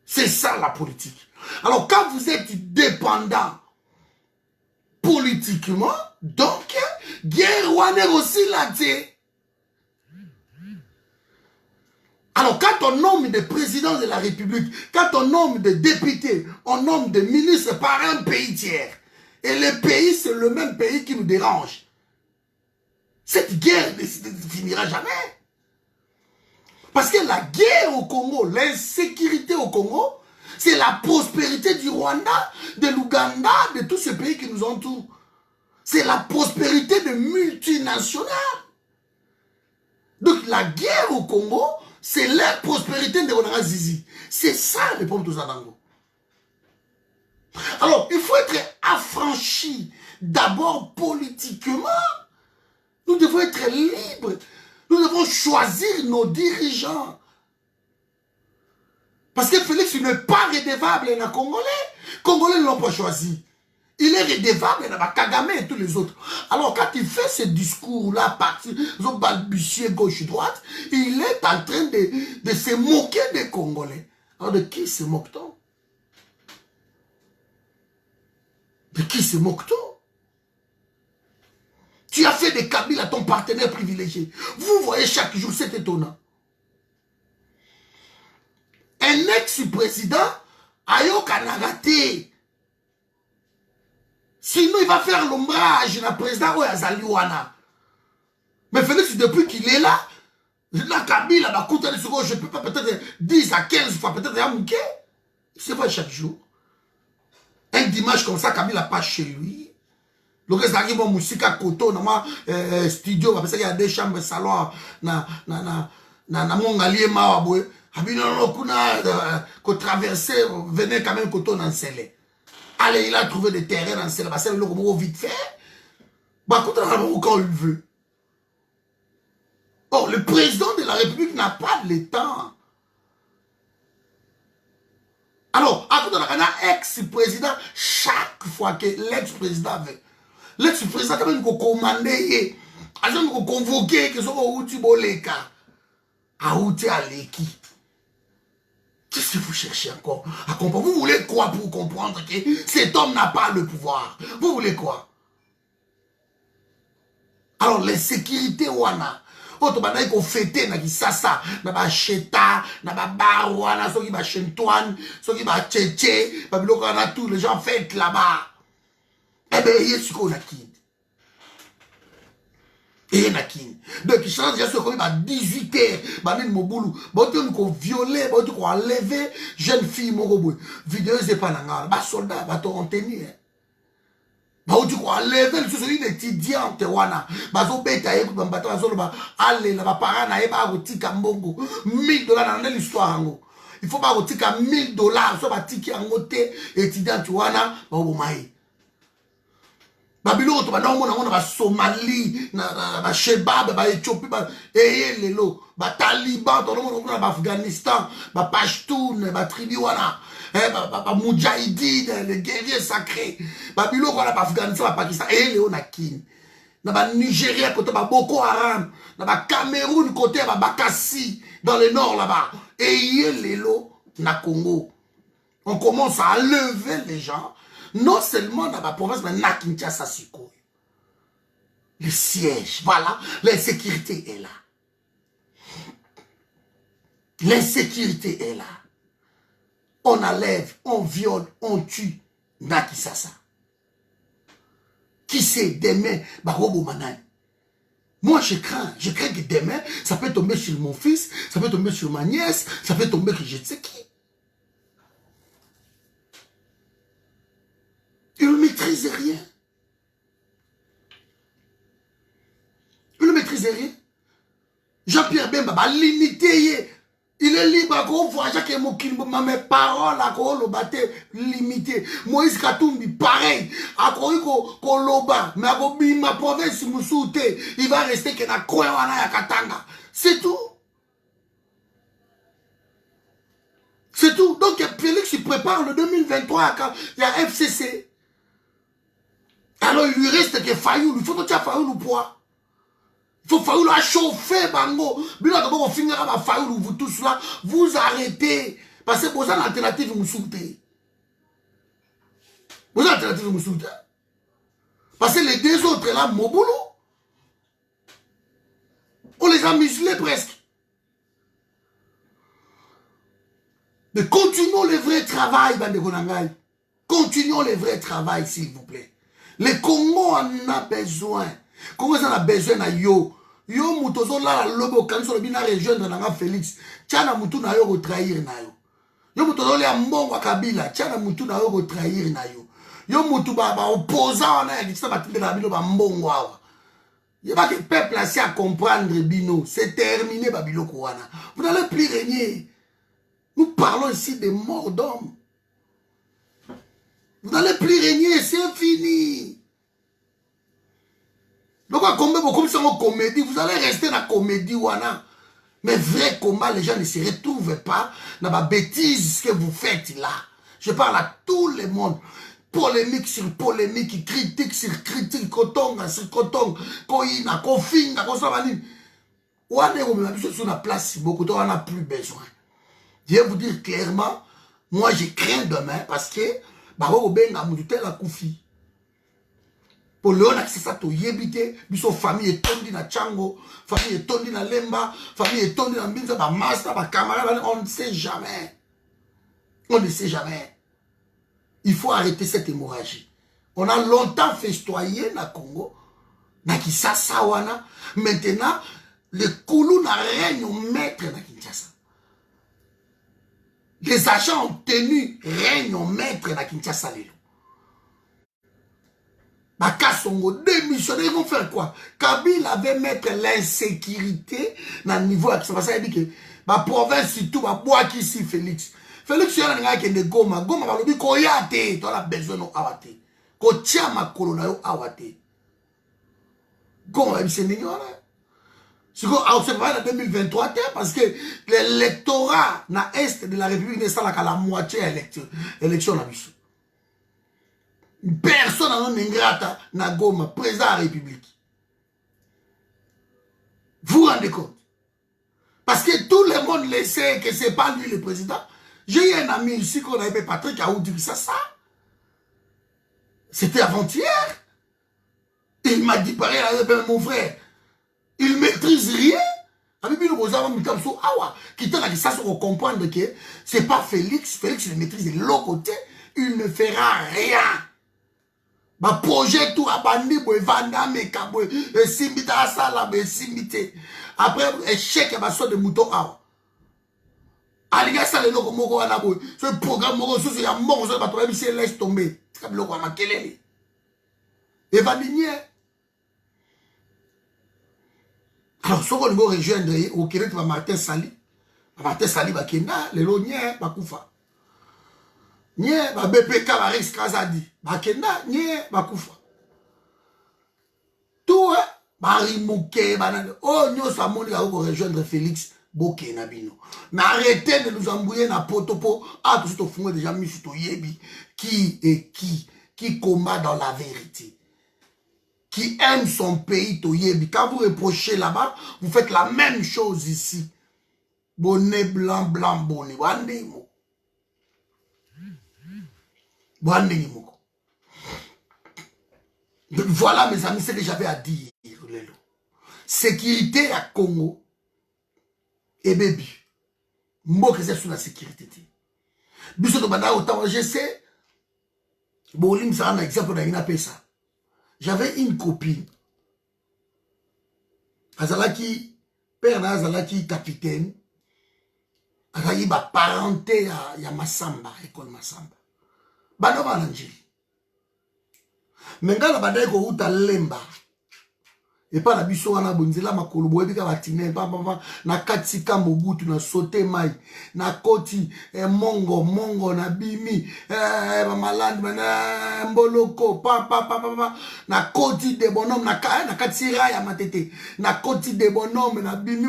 C'est ça la politique. Alors quand vous êtes dépendant politiquement, donc, guerre ou est aussi là, alors, quand on nomme des présidents de la République, quand on nomme des députés, on nomme des ministres par un pays tiers, et le pays, c'est le même pays qui nous dérange. Cette guerre ne finira jamais. Parce que la guerre au Congo, l'insécurité au Congo, c'est la prospérité du Rwanda, de l'Ouganda, de tous ces pays qui nous entourent. C'est la prospérité de multinationales. Donc, la guerre au Congo, c'est la prospérité de Ronara Zizi. C'est ça le problème de Zanango. Alors, il faut être affranchi d'abord politiquement. Nous devons être libres. Nous devons choisir nos dirigeants. Parce que Félix n'est pas redevable dans Congolais. Congolais ne l'ont pas choisi. Il est redevable dans Kagame et tous les autres. Alors quand il fait ce discours-là, parti, ils ont balbutié gauche-droite, il est en train de se moquer des Congolais. Alors de qui se moque-t-on? De qui se moque-t-on? Tu as fait de Kabila ton partenaire privilégié. Vous voyez chaque jour, c'est étonnant. Un ex-président, Ayo Kanagate. Sinon, il va faire l'ombrage dans le président Oyazaliwana. Mais Félix, depuis qu'il est là, la Kabila, je ne peux pas peut-être 10 à 15 fois, peut-être à Mouké. C'est vrai chaque jour. Un dimanche comme ça, Kabila passe chez lui. Le reste d'arrive mon musique à Koto, dans ma studio, parce qu'il y a des chambres salon, na mon allié Mawaboué. Abino qu'on traversait, venait quand même Koto dans Sélé. Allez, il a trouvé des terrains dans Sélé, parce que le vite fait. Bah, quand il veut. Or, le président de la République n'a pas le temps. Alors, à côté de la ex-président, chaque fois que l'ex-président veut, l'ex-président quand même commandé, il a convoqué que ce soit Outi Boleka, à Outi Aleki. Qu'est-ce que vous cherchez encore à comprendre? Vous voulez quoi pour comprendre que cet homme n'a pas le pouvoir? Vous voulez quoi? Alors, les sécurités, wana. Oto banayi ko fêter na Kisasa, na ba cheta, na ba bar wana, soki ba chentoine, soki ba tchétché, ba biloko na tout, les gens fêtent là-bas. Eh ben, yesu ko na kid. Et na kid. Donc, il change déjà sur ba 18h, ba nen mobulu, ba oto ko violer, ba oto ko enlever jeune fille moko boy. Vidéo c'est pas nanga, ba soldat, ba to en tenue. Baouti ko enlever le souci d'étudiante wana bazo beta ye ko mbata bazo ba aller la ba parana na ye ba ko tika mbongo $1000 dans l'histoire ngo il faut ba ko tika $1000 so ba tiki ngo te étudiante wana ba bomai babilo to ba na mona ba Somalie na ba Shebab ba Éthiopie ba lelo ba Taliban to mona ba Afghanistan ba Pashtun ba tribu wana Moudjahidine, les guerriers sacrés. Babylone, on a pas Afghanistan, Pakistan, et Léo Nakin. Dans le Nigeria, côté Boko Haram. Dans le Cameroun, côté Bakassi, dans le nord là-bas. Et Lélo na Congo. On commence à lever les gens, non seulement dans la province, mais na Kinshasa Siko. Le siège, voilà, l'insécurité est là. L'insécurité est là. On enlève, on viole, on tue. Naki Sasa. Qui sait demain, Barobo Manay. Moi, je crains que demain, ça peut tomber sur mon fils, ça peut tomber sur ma nièce, ça peut tomber sur je sais qui. Il ne maîtrise rien. Il ne maîtrise rien. Jean-Pierre Bemba, limité. Il est libre à voyager que mes paroles à le limité. Moïse Katumbi, pareil. À Loba, mais ma province, il va rester que na Kouéwana ya Katanga. C'est tout. C'est tout. Donc, Félix, il prépare le 2023 quand il y a FCC. Alors, il lui reste que Fayoul. Il faut que tu aies Fayoul ou poids. Il faut Fayoul à chauffer, bango. Vous tous là, vous arrêtez. Parce que vous avez une alternative, vous soutenez. Vous avez une alternative, vous soutenez. Parce que les deux autres là, mon boulot, on les a muselés presque. Mais continuons le vrai travail, Bande Konangai. Continuons le vrai travail, s'il vous plaît. Le Congo en a besoin. Congo en a besoin de yo. Yo mutozo la lobo kanso le bina rejoindre nanga Félix. Tchana mutu na yo ko trahir na yo. Yo mutozo le mbongo wa Kabila. Tchana mutu na yo ko trahir na yo. Yo mutu ba opposant na ya kitsa batinde na bino ba mbongo awa. Il va que le peuple assez à comprendre Bino. C'est terminé Babiloko wana. Vous n'allez plus régner. Nous parlons ici des morts d'hommes. Vous n'allez plus régner, c'est fini. Donc, comme ça, en comédie, vous allez rester dans la comédie, wana. Mais vrai combat, les gens ne se retrouvent pas dans la bêtise que vous faites là. Je parle à tout le monde. Polémique sur polémique, critique sur critique, kotonga sur kotonga, koina, kofinga, kosavanine. Wana, on a sur la place, beaucoup de gens n'en a plus besoin. Je vais vous dire clairement, moi, je crains demain parce que, Baro Benga Moudouté la Koufi. Pour le c'est ça, tu yébité, biso famille est tondue na Tchango, famille est tondue na Lemba, famille est tondue na Mbinza, ba Master, ba camarade, on ne sait jamais. On ne sait jamais. Il faut arrêter cette hémorragie. On a longtemps festoyé na Congo, na Kisasa wana. Maintenant, le Koulou n'a rien au maître na Kinshasa. Les agents en tenue règnent au maître na Kinshasa lelo. Bakasongo démissionnaire, ils vont faire quoi? Kabila avait mettre l'insécurité dans le niveau. Ça veut dire que ma province, surtout, ma boîte ici, Félix. Félix, il y a un qui est Goma. Goma, va le dire qu'il y a des gens qui ont besoin de awate. Qu'on tient ma colonne awate. Goma, c'est n'ignorant. C'est en 2023, parce que l'électorat dans l'Est de la République n'est pas la moitié élection dans l'Est. Personne n'a ingrata na Goma, président de la République. Vous vous rendez compte? Parce que tout le monde le sait que ce n'est pas lui le président. J'ai eu un ami ici qu'on avait Patrick Aoudi, ça. C'était avant-hier. Il m'a dit pareil, mon frère, il maîtrise rien. Qui ça se comprendre que c'est pas Félix. Félix il maîtrise de l'autre côté. Il ne fera rien. Ba projet tout abandi boy vanda meka boy simbita sala be simbité. Après échec ba so de mouton awa. Aliga ça le loko moko wana boy. Ce programme moko so ya moko so ba to bi laisse tomber. Comme loko ma kelele. Et va digner. Alors, si on veut rejoindre au Québec, Martin Sali va kenda, le lo nye, va koufa. Nye, va BPK, va Rex Kazadi, va kenda, nye, va koufa. Tout, va Rimouke, va nade. Oh, nous, ça monte à rejoindre Félix Boké Nabino. Mais arrêtez de nous embrouiller na potopo. Ah, tout ce que vous déjà mis sur ton yebi. Qui est qui combat dans la vérité. Qui aime son pays, Toyebi. Quand vous reprochez là-bas, vous faites la même chose ici. Bonnet blanc, blanc, bonnet. Voilà, mes amis, ce que j'avais à dire. Sécurité à Congo. Et baby. Moi, que c'est sur la sécurité. Biso de banda autant, je sais. Bolim, ça un exemple, on a une ça. J'avais une copine. Azalaki, père Azalaki capitaine. Azalaki ba parenté à Massamba, école Massamba. Bano bananjili. Mengala badaye ko uta lemba. Et pas la biso wana bonzela makolo boyebi ka batine papa na katika mobutu na sauté mai na koti mongo na bimi malande na mboloko papa na koti de bonhomme na katira ya matete na koti de bonhomme na bimi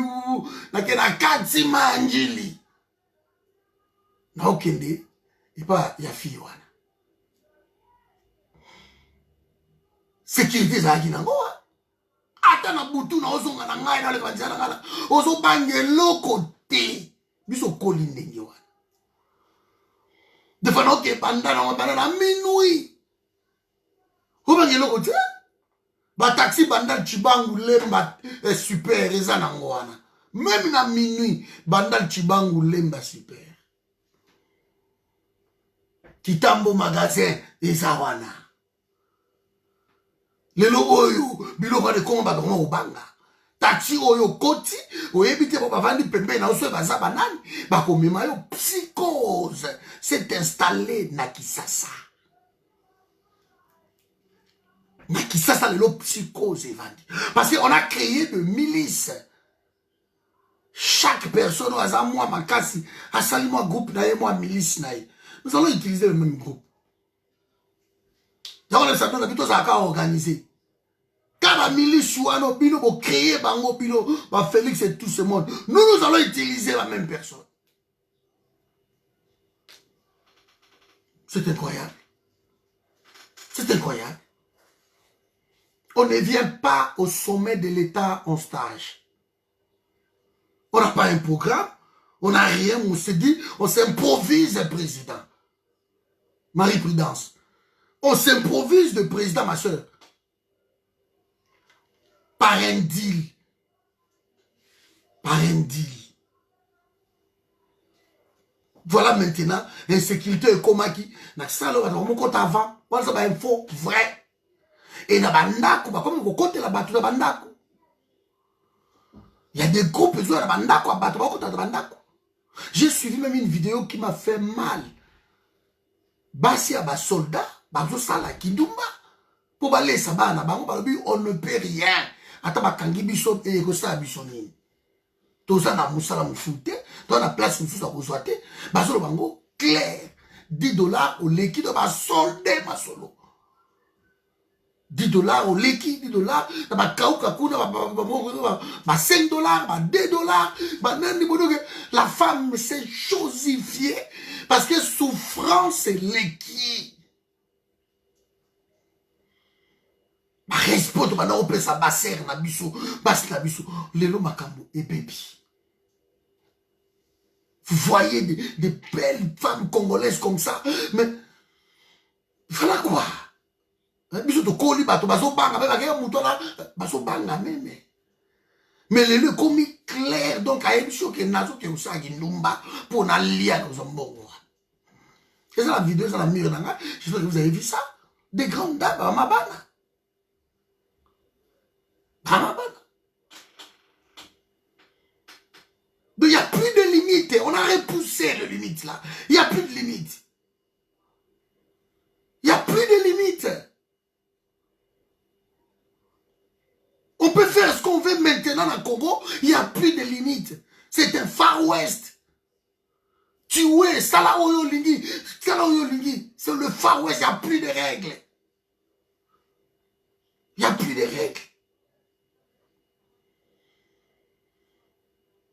na ke na kati manjili na okende et pas ya fille wana sécurité za kinango ata na butu na ozonga na ngai na le banzana ngala ozo bangelo côté biso koli ndenge wana de fano ke banda na minuit o bangelo côté ba taxi banda chibangu lemba super eza na ngwana même na minuit banda chibangu lemba super Kitambo magasin eza wana lelo oyo biloko de komba ba ko banga taxi oyo koti oyebite po bavandi pembe na oso baza banani ba ko mema yo psychose s'est installé na Kisasa lelo psychose evandi parce qu'on a créé de milices. Chaque personne a moi makasi a sali moi groupe na moi milice na. Nous allons utiliser le même groupe. Donc on a plutôt ça à organiser. Quand la milice ou bino pour créer bango bino ba Félix et tout ce monde, nous allons utiliser la même personne. C'est incroyable. C'est incroyable. On ne vient pas au sommet de l'État en stage. On n'a pas un programme, on n'a rien, on se dit, on s'improvise président. Marie-Prudence. On s'improvise de président, ma soeur. Par un deal. Par un deal. Voilà maintenant, l'insécurité est comme qui. Na salo na mon compte avant, on ça va info vrai. Et na bandako, comme vous comptez la bateau na bandako. Il y a des groupes besoin de bandako, à bateau na bandako. J'ai suivi même une vidéo qui m'a fait mal. Basi à bas soldats, bazo sala kindumba. Pour baler ça bana, on ne peut rien. Ata bakangi biso et kosa bisoni. Toza na musala mufute, dans la place mususa kozwate, bazolo bango clair. $10 au leki de ba solde ma solo. $10 au leki, $10, na ba kauka kuna ba $5, ba $2, ba nani bodoke. La femme s'est chosifiée parce que souffrance c'est leki. Ba respect ba na opesa ba ser na biso, bas na biso, lelo makambo e baby. Vous voyez des belles femmes congolaises comme ça. Mais, il fallait quoi? Biso to koli bato baso banga avec la mouton là baso banga même. Mais le lieu comme clair donc à émission que nazo que usa gindumba pour na lia dans un bon. C'est ça la vidéo, c'est la mire nanga. J'espère que vous avez vu ça. Des grandes dames à Mabana. À Mabana. Donc il n'y a plus de limite. On a repoussé les limites là. Il n'y a plus de limite. Il n'y a plus de limite. On peut faire ce qu'on veut maintenant dans le Congo. Il n'y a plus de limite. C'est un Far West. Tuer, Salah Oyolingi. C'est le Far West. Il n'y a plus de règles. Il n'y a plus de règles.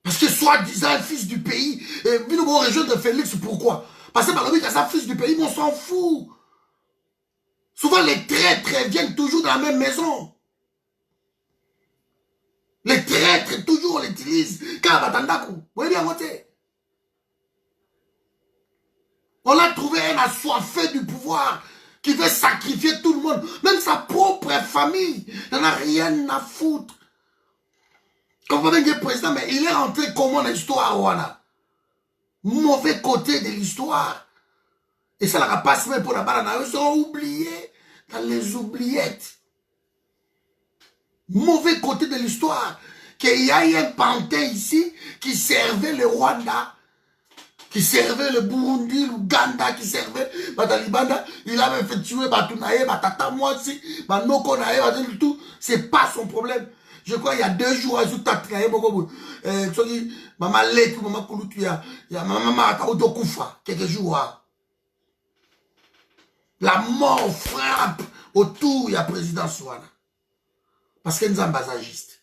Parce que soi-disant, fils du pays, vu le région de Félix, pourquoi? Parce que Balobi, quand ça, fils du pays, on s'en fout. Souvent, les traîtres viennent toujours dans la même maison. Les traîtres, toujours, on les utilise. Kabatandaku, vous voyez bien voter. On a trouvé un assoiffé du pouvoir qui veut sacrifier tout le monde, même sa propre famille. Il n'en a rien à foutre. Comme vous avez président, mais il est rentré comment dans l'histoire, Wana? Mauvais côté de l'histoire. Et ça n'a pas passé même pour la banane. Ils sont oubliés dans les oubliettes. Mauvais côté de l'histoire. Qu'il y a eu un pantin ici qui servait le Rwanda, qui servait le Burundi, l'Ouganda, qui servait Batalibanda. Il avait fait tuer Batunaye, Batata Mwasi, Banoko Naye, tout. C'est pas son problème. Je crois qu'il y a 2 jours, il y a maman Leku, maman Kouloutou, il y a maman Koufa, quelques jours. La mort frappe autour, il y a président Souana. Parce qu'il y a des ambasagistes.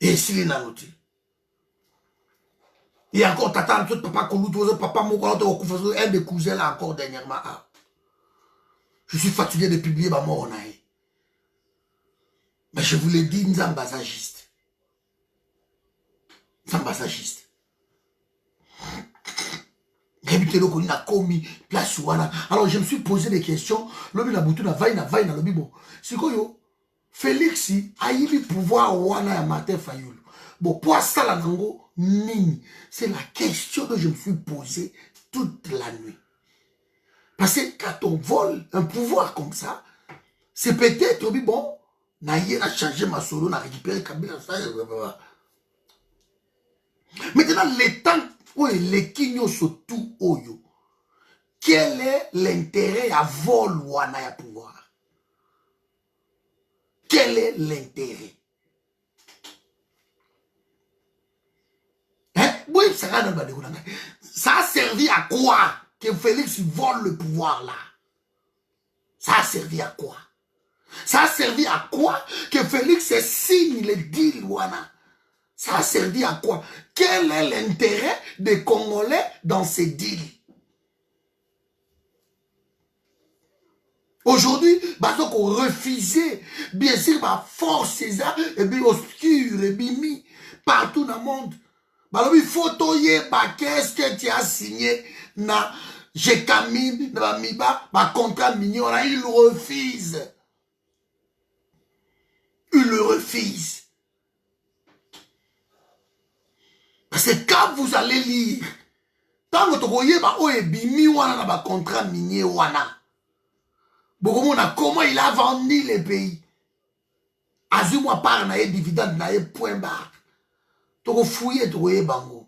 Et s'il est dans il y a encore tata, papa Kouloutou, papa Moko, un des cousins là encore dernièrement. Je suis fatigué de publier ma mort. Mais je vous l'ai dit, nous sommes ambasagistes. Nous sommes ambasagistes. Alors je me suis posé des questions. Félix a eu le pouvoir wana Martin Fayulu. Bon, pour ça, c'est la question que je me suis posée toute la nuit. Parce que quand on vole un pouvoir comme ça, c'est peut-être, bon, Naïe a changé ma solo, on a récupéré Kabila, ça, maintenant, le temps où les Kinyo sont tout oyo, quel est l'intérêt à vol ou à pouvoir? Quel est l'intérêt? Hein? Oui, ça a servi à quoi que Félix vole le pouvoir là? Ça a servi à quoi? Ça a servi à quoi que Félix signe le deal, Wana? Ça a servi à quoi? Quel est l'intérêt des Congolais dans ces deals? Aujourd'hui, parce qu'on refusait, bien sûr, par force César, et bien obscur, et bien mis partout dans le monde. Alors, il faut toyer, qu'est-ce que tu as signé, na, j'ai camine, na, miba, contrat mignon, il refuse. Il le refuse. Parce que quand vous allez lire, tant que vous voyez, un contrat minier, comment il a vendu les pays. Azuma par na dividende na point barre. Tu fouiller, tu voyez bango.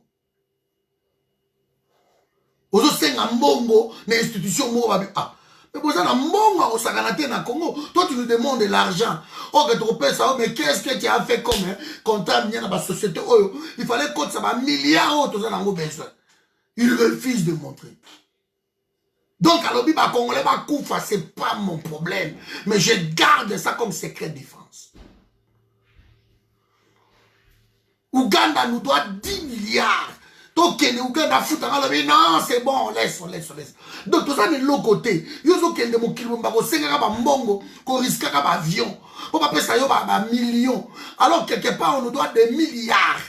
Ozo senga mbongo na institution mo babi. Ah. Mais pour ça, na mbongo au saganate na Congo, toi tu nous demandes de l'argent. Oh, que tu payes ça, mais qu'est-ce que tu as fait comme comptable dans la société? Oh, il fallait que ça va milliards de gens besoin. Il refuse de montrer. Donc, alors, les Congolais, c'est pas mon problème. Mais je garde ça comme secret de défense. Ouganda nous doit 10 milliards. Donc, Ouganda fout non, c'est bon, laisse. Donc, tout ça, de l'autre côté, yozo kende mo kilomba ko senga ba mbongo, ko risque ka avion. Pour pas payer ça yo ba millions. Alors quelque part on nous doit des milliards.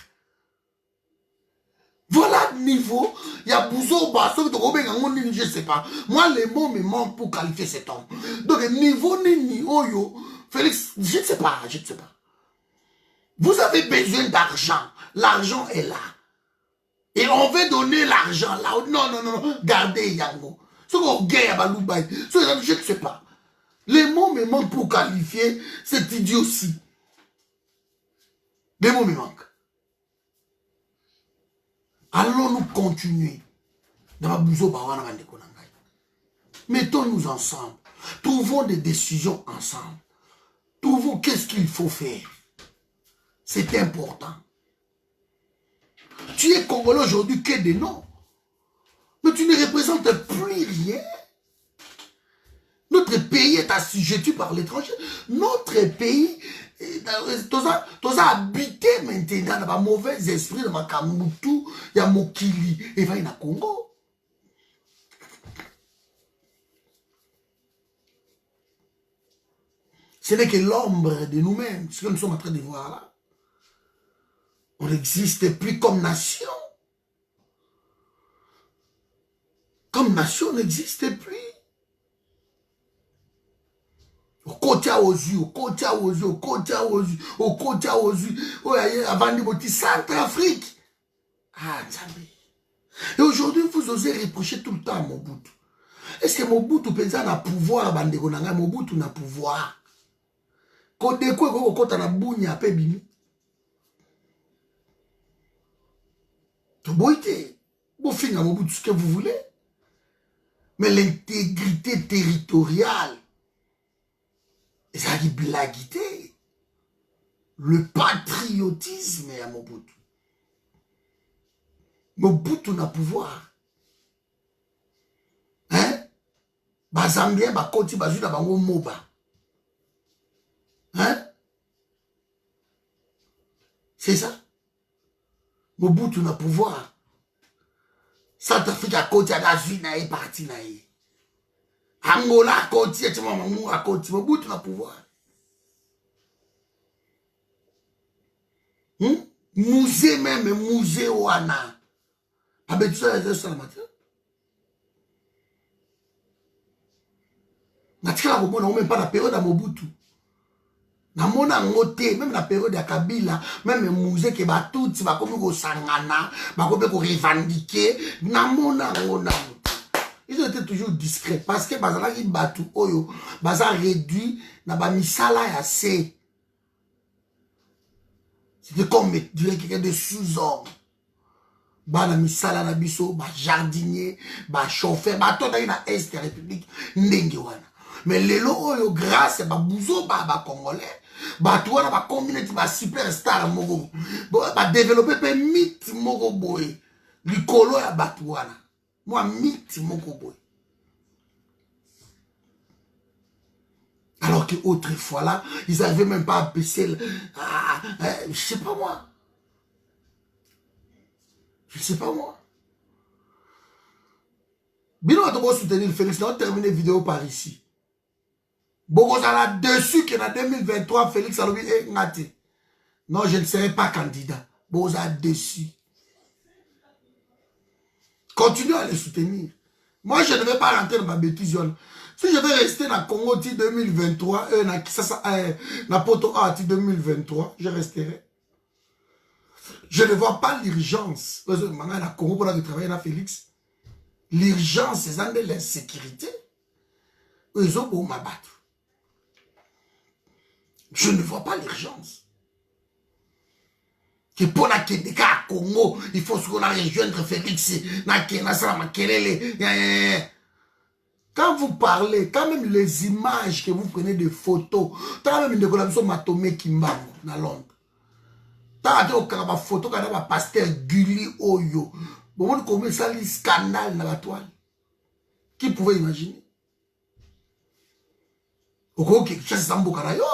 pas niveau, il y a Bouzo, je ne sais pas. Moi, les mots me manquent pour qualifier cet homme. Donc, niveau ni oyo, Félix, je ne sais pas, je ne sais pas. Vous avez besoin d'argent. L'argent est là. Et on veut donner l'argent là. Non, non, non, gardez Yango. Ce qu'on gagne à Baloubaï, je ne sais pas. Les mots me manquent pour qualifier cette idiotie. Les mots me manquent. Allons-nous continuer dans la bouzo bawana bande konangai. Mettons-nous ensemble. Trouvons des décisions ensemble. Trouvons qu'est-ce qu'il faut faire. C'est important. Tu es Congolais aujourd'hui que des noms. Mais tu ne représentes plus rien. Notre pays est assujetti par l'étranger. Notre pays, tu as habité maintenant dans un mauvais esprit, dans un Kamutu, il y a Mokili, et va au Congo. Ce n'est que l'ombre de nous-mêmes, ce que nous sommes en train de voir là. On n'existe plus comme nation. Comme nation, on n'existe plus. Au côté aux yeux, au côté aux yeux, au côté aux yeux, au côté aux yeux. Avant de voter Centrafrique. Ah, Nzambe. Et aujourd'hui, vous osez reprocher tout le temps à Mobutu. Est-ce que Mobutu peut avoir un pouvoir, Mobutu n'a pouvoir? Quand de quoi quand on a bougné à Pébini. Tu boite. Vous finissez à Mobutu ce que vous voulez. Mais l'intégrité territoriale, ça qui blaguité. Le patriotisme est à Mobutu. Mobutu n'a pouvoir. Hein? Bazambien, bakoti, bazuda, bango moba. Hein? C'est ça? Mobutu n'a pouvoir. Centrafrique à côté, à la vie, est parti. Angola à côté, à côté. Mobutu n'a pouvoir. Musée même, musée Ouana. Avec ça, c'est ça le matin. Natika, on n'a même pas la période à Mobutu. Namona ngote, même la période de Kabila, même le musée qui va tout, qui va comme au sangana, va comme au revendiquer, namona ngona. Ils ont été toujours discrets parce que bazala qui batu oyo, bazala réduit na ba misala ya se. C'était comme dire quelqu'un de sous-homme. Ba na misala na biso, ba jardinier, ba chauffeur, ba to dans la est de la République ndenge wana. Mais lelo oyo grâce ba bouzo ba congolais. Bah toi na ba communauté ba superstar mogo ba développer pe mythe mogo boy likolo ya batuana moi mythe mogo boy alors que autrefois là ils avaient même pas baissé je sais pas moi Bino a de soutenir Félix. On va terminer la vidéo par ici. Beaucoup là dessus que en 2023, Félix Alobi est ngati. Non, je ne serai pas candidat. Beaucoup là dessus. Continuez à les soutenir. Moi, je ne vais pas rentrer dans ma bêtise. Si je vais rester dans Congo 2023, dans Poto A 2023, je resterai. Je ne vois pas l'urgence. Parce que dans Congo, pour travailler dans Félix, l'urgence, c'est de l'insécurité. Ils ont beau m'abattre. Je ne vois pas l'urgence. Que pour la Kédeka à Congo, il faut se rejoindre Félix. Quand vous parlez, quand même les images que vous prenez de photos, quand même de collaboration Matome Kimbango dans Londres. Tant que ma photo, quand même pasteur Gulli Oyo. Bon, comment ça, le scandale dans la toile. Qui pouvait imaginer? Ok, ça c'est Sambo yo.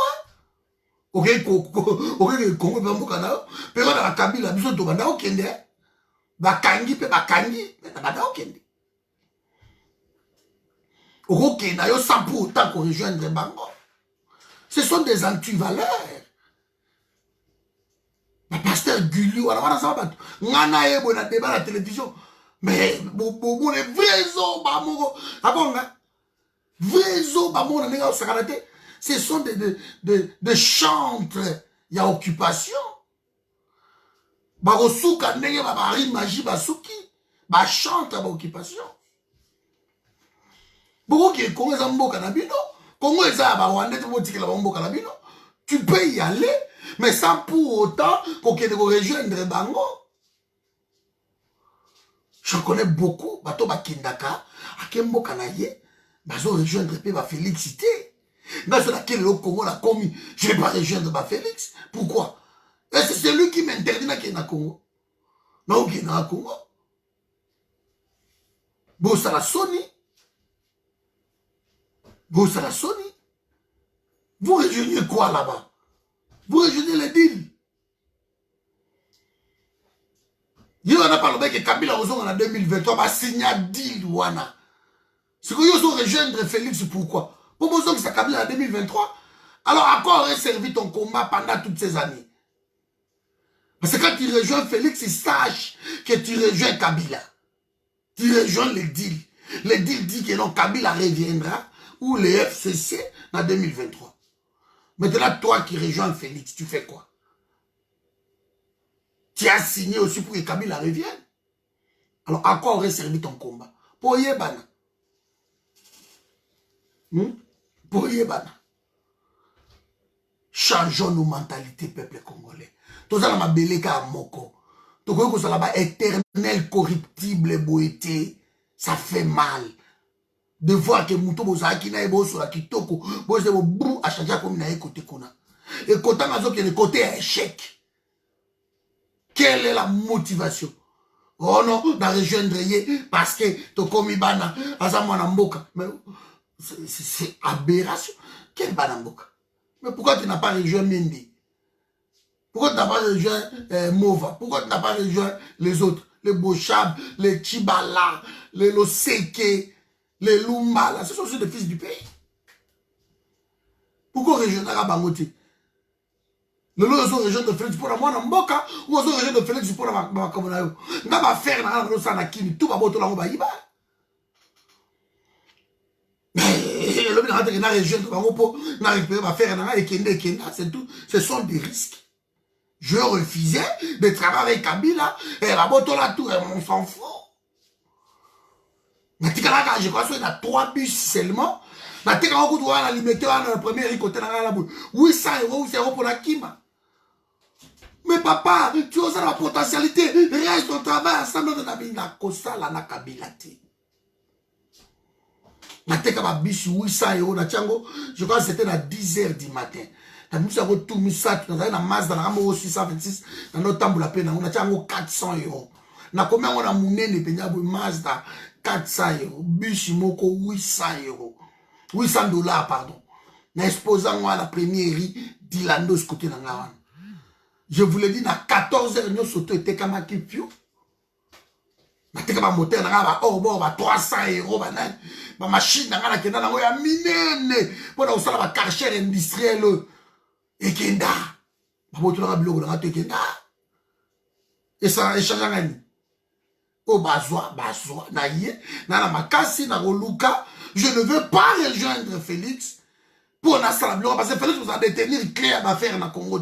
Ok, Congo Bambuka na yo. Pero na Kabila biso to banda okende. Bakangi pe bakangi, na banda okende. Ok, na yo sans pour autant qu'on rejoindre Bango. Ce sont des antivaleurs. Le pasteur Gulu, ngana ebo na débat à la télévision. Mais, bon, les vrais hommes, ce sont des chantres. Il y a occupation. Barosuka ndenge babari magie basuki. Ba chantre ba occupation. Beaucoup qui est Congo eza mboka na bino. Congo eza ba Rwanda te botikela ba mboka na bino. Tu peux y aller, mais sans pour autant pour que de rejoindre bango. Je connais beaucoup, bato bakindaka, akembo kanaye, bazo rejoindre pe ba Félix té. Dans ce laquelle le Congo l'a commis, je ne vais pas rejoindre ba Félix. Pourquoi? Et c'est celui qui m'interdit na Congo. Non, qui na Congo. Bon, ça la Sony. Bon, ça la Sony. Vous rejoignez quoi là-bas? Vous rejoignez les deals. Il y en a parlé que Kabila en 2023 va signer un deal. C'est que vous rejoindre Félix, pourquoi? Pour vous que ça Kabila en 2023. Alors, à quoi aurait servi ton combat pendant toutes ces années? Parce que quand tu rejoins Félix, il sache que tu rejoins Kabila. Tu rejoins les deals. Les deals dit que non, Kabila reviendra ou les FCC en 2023. Maintenant, toi qui rejoins Félix, tu fais quoi? Tu as signé aussi pour que Kabila revienne. Alors, à quoi aurait servi ton combat? Pour Yébana. Pour Yébana. Changeons nos mentalités, peuple congolais. Tout ça, ma beleka à moko. Tout ça, là-bas, éternel, corruptible, boété. Ça fait mal. De voir que Mouto Bozaki na ebo sur la kitoko. Boze bo brou à changer comme na écoute kona. Et quand on a le côté échec. Quelle est la motivation? Oh non, dans rejoindre parce que tu commis bana, azamwana mboka. Mais c'est aberration. Quel bana mboka? Mais pourquoi tu n'as pas rejoint Mendy? Pourquoi tu n'as pas rejoint Mova? Pourquoi tu n'as pas rejoint les autres? Les Bochab, les Chibala, les Loseke, les Lumbala. Ce sont aussi des fils du pays. Pourquoi rejoindre Bangote? Le lot de région de Félix pour la moine mboka ou aux régions de Félix pour la communauté. N'a pas faire na no sana kini tout ba boto la ba yiba. Mais le bien dans la région de Bangopo na récupérer ba faire na et kenda c'est tout, ce sont des risques. Je refusais de travailler avec Kabila et la boto la tout on s'en fout. Mais tikala je crois qu'il y a 3 bus seulement. Na tika ko doit la limiter na le premier côté na la boule. 800 € pour la kima. Mais papa, tu as la potentialité, reste au travail ensemble de la Kosala na Kabila. Na teka ba bisu 800 € na Tchango, je crois que c'était à 10 h du matin. Na bisu ko tout misat na na Mazda na mo 626 na no tambola pe na Tchango 400 €. Na combien on a munene penya bo Mazda 400 €, bisu moko 800 €. 800 $, pardon. Na exposant moi la première d'Ilandos côté na ngawan. Je vous l'ai dit, dans 14 h, nous sommes été comme un kipio. Nous sommes un moteur, nous avons 300 €. Ma machine, nous avons un minene. Pour nous avons un karcher industriel. Et Kenda. Nous avons un blog, nous avons Kenda. Et ça, échange en gagne. Oh, bazoa, naïe. Nana makasi, na Luka. Je ne veux pas rejoindre Félix. Pour nous salam parce que Félix nous a détenir clé à faire dans Congo.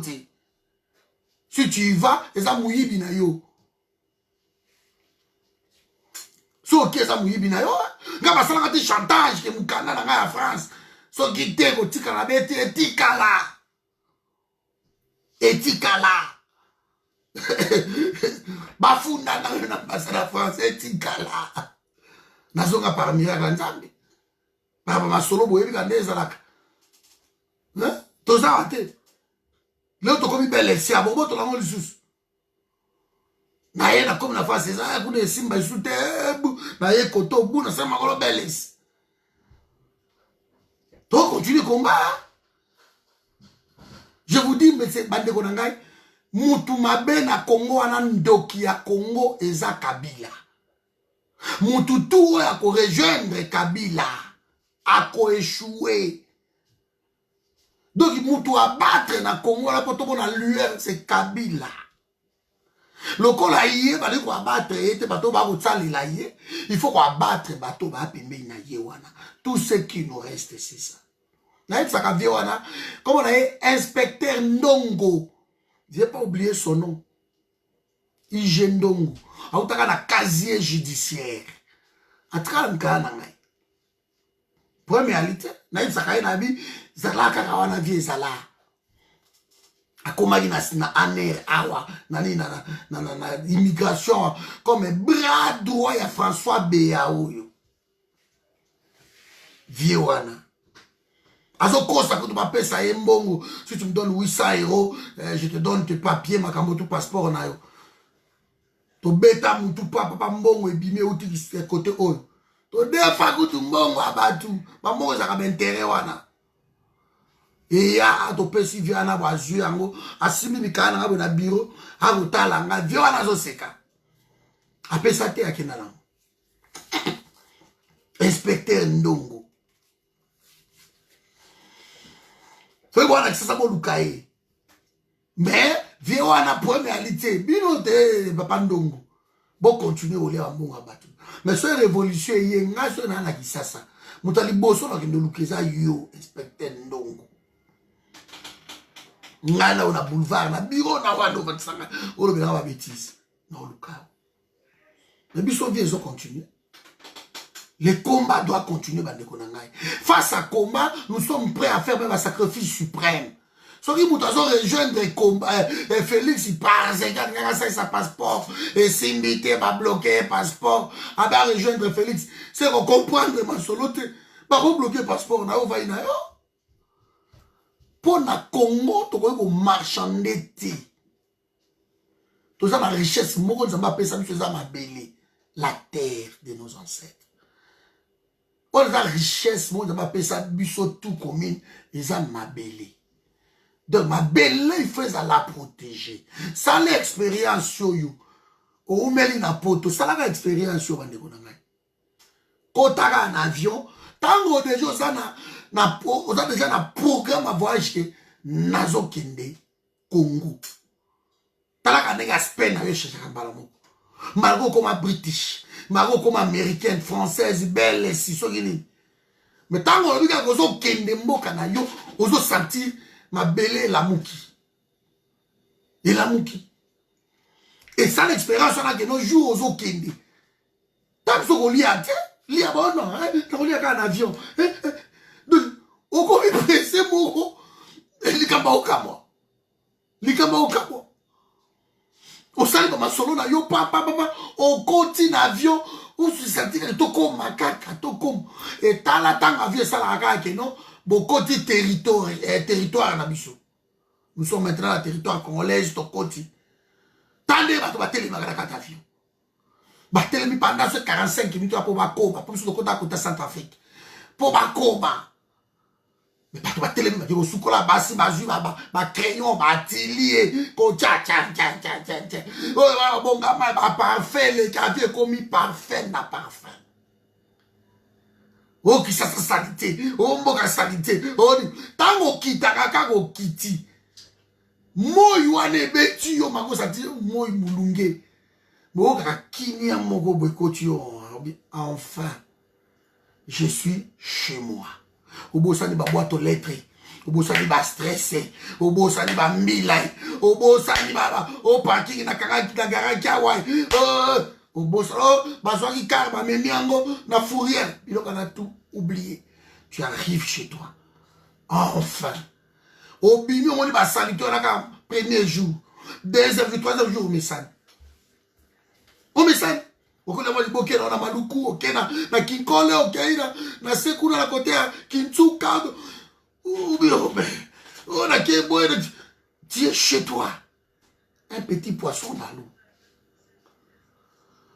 Si tu y vas, les amouillis binayo. Si ok, les amouillis binayo, nga basala ngati chantage ke mukana na nga ya France. So gite ko tikala beti etikala. Etikala. Bafunda na basala France etikala. Nazonga par miracle nzambe. Baba masolo boyebi kandeza laka. Hein? Toza ate. Là, tu as commis belle si à Bobo, tu as mis le sous. Na comme la face, c'est ça, vous avez simba sous terre, na yé koto, bou, na sa magolo belle. Tu continues le combat. Je vous dis, mais c'est bande konangai, mutu mabe na Congo anandoki ya Congo eza Kabila. Mutu tout a ko rejoindre Kabila, a ko échouer. Donc, il m'a battre dans le Congo, là, pour tout le monde, c'est Kabila. Lokola yé, bali ko abattre ete bato ba ko tsalila yé. Il faut ko abattre bato ba pembe na yé wana. Tout ce qui nous reste c'est ça. Na ça ka vie wana. Comme on a inspecteur Ndongo. J'ai pas oublié son nom. IG Ndongo. Autaka na casier judiciaire. Atraka nkana ngai. Première réalité, na ça ka na bi zala ka wana vie zala. Akomaki na aner awa na immigration comme bras droit ya François Béao yo vie wana azo kosa ko tu pesa mbongo si tu me donnes 800 €, je te donne tes papiers makambo tout passeport na yo to beta mutu papa mbongo ebime uti côté oyo to defa kutu mbongo abatu mbongo za ka intérêt wana. Et ya to pesi via na bazu yango asimi mikana ngabo na bureau akutala nga vio wana zo seka apesa te akina na inspecteur Ndongo foi bona sasa bo lukae mais vio wana première réalité bino te papa Ndongo bo continuer ole wa mbonga batu mais so révolution ye ngaso na kisasa mutali boso na kendo lukeza yo inspecteur Ndongo ngana on a boulevard na bureau na wando vatsanga olo bela ba bêtise na oluka mais biso vie zo continuer les combats doivent continuer bandeko na ngai face à combat nous sommes prêts à faire même un sacrifice suprême soki mutu azo rejoindre combat Félix il passe ça sa passeport et simbité va bloquer passeport a ba rejoindre Félix c'est qu'on comprendre ma solo te ba bloquer passeport na o va ina yo. Pour na Congo, tu peux marchander. Tout ça, ma richesse, moi, ça m'a payé, ma belle, la terre de nos ancêtres. Pour la richesse, moi, ça m'a payé, ça tout commune, et ça m'a belle. Donc, ma belle, il faut la protéger. Ça, l'expérience sur you. Ou même na poto, ça, l'expérience sur vous. Quand tu as un avion, tant que déjà, ça n'a. On a déjà un programme à voyage que Nazo Kende Congo. Talaka nega Spain avec chez Chakambalamo. Margot comme British, Margot comme américaine, française, belle, si so gini. Mais tant qu'on a dit qu'on Kende Mboka na yo, on a senti ma belle la mouki. Et la mouki. Et ça l'expérience on a que nos jours aux Kende. Tant qu'on lit à bon non, hein, on lit à un avion. Oko pressé moko likamba okamwa osali ba masolo na yo papa okoti na avion ou se sentir to koma kaka to kom et tala tanga avion sala kaka ke non bokoti territoire na biso nous sommes maintenant dans le territoire congolais to koti tande bato bateli magara kaka avion bateli pendant ce 45 minutes pour bakoma pour so kota kota Centrafrique pour bakoma. Mais pas toi télé mais au soukola basi bazu ba crayon ba tilier ko tcha oh bon gama ba parfait les cavier commis parfait na parfait oh qui ça salité oh mboka salité oh tango kitaka kako kiti moyi wane beti yo mako sati moyi mulunge mo ka kini ya moko bwekoti yo enfin je suis chez moi. Obosani ba boîte aux lettres, obosani ba stressé, obosani ba milai, obosani ba au parking na garage awai, obosani ba soki karba memiango na fourrière, il a tout oublié. Tu arrives chez toi. Enfin. Obimi on ba salito na premier jour, deuxième jour, troisième jour message. Au message okona mali bokena na maluku okena na kinkole okena na sekuna na côté Kintsuka on a qui boire tu es chez toi un petit poisson dans l'eau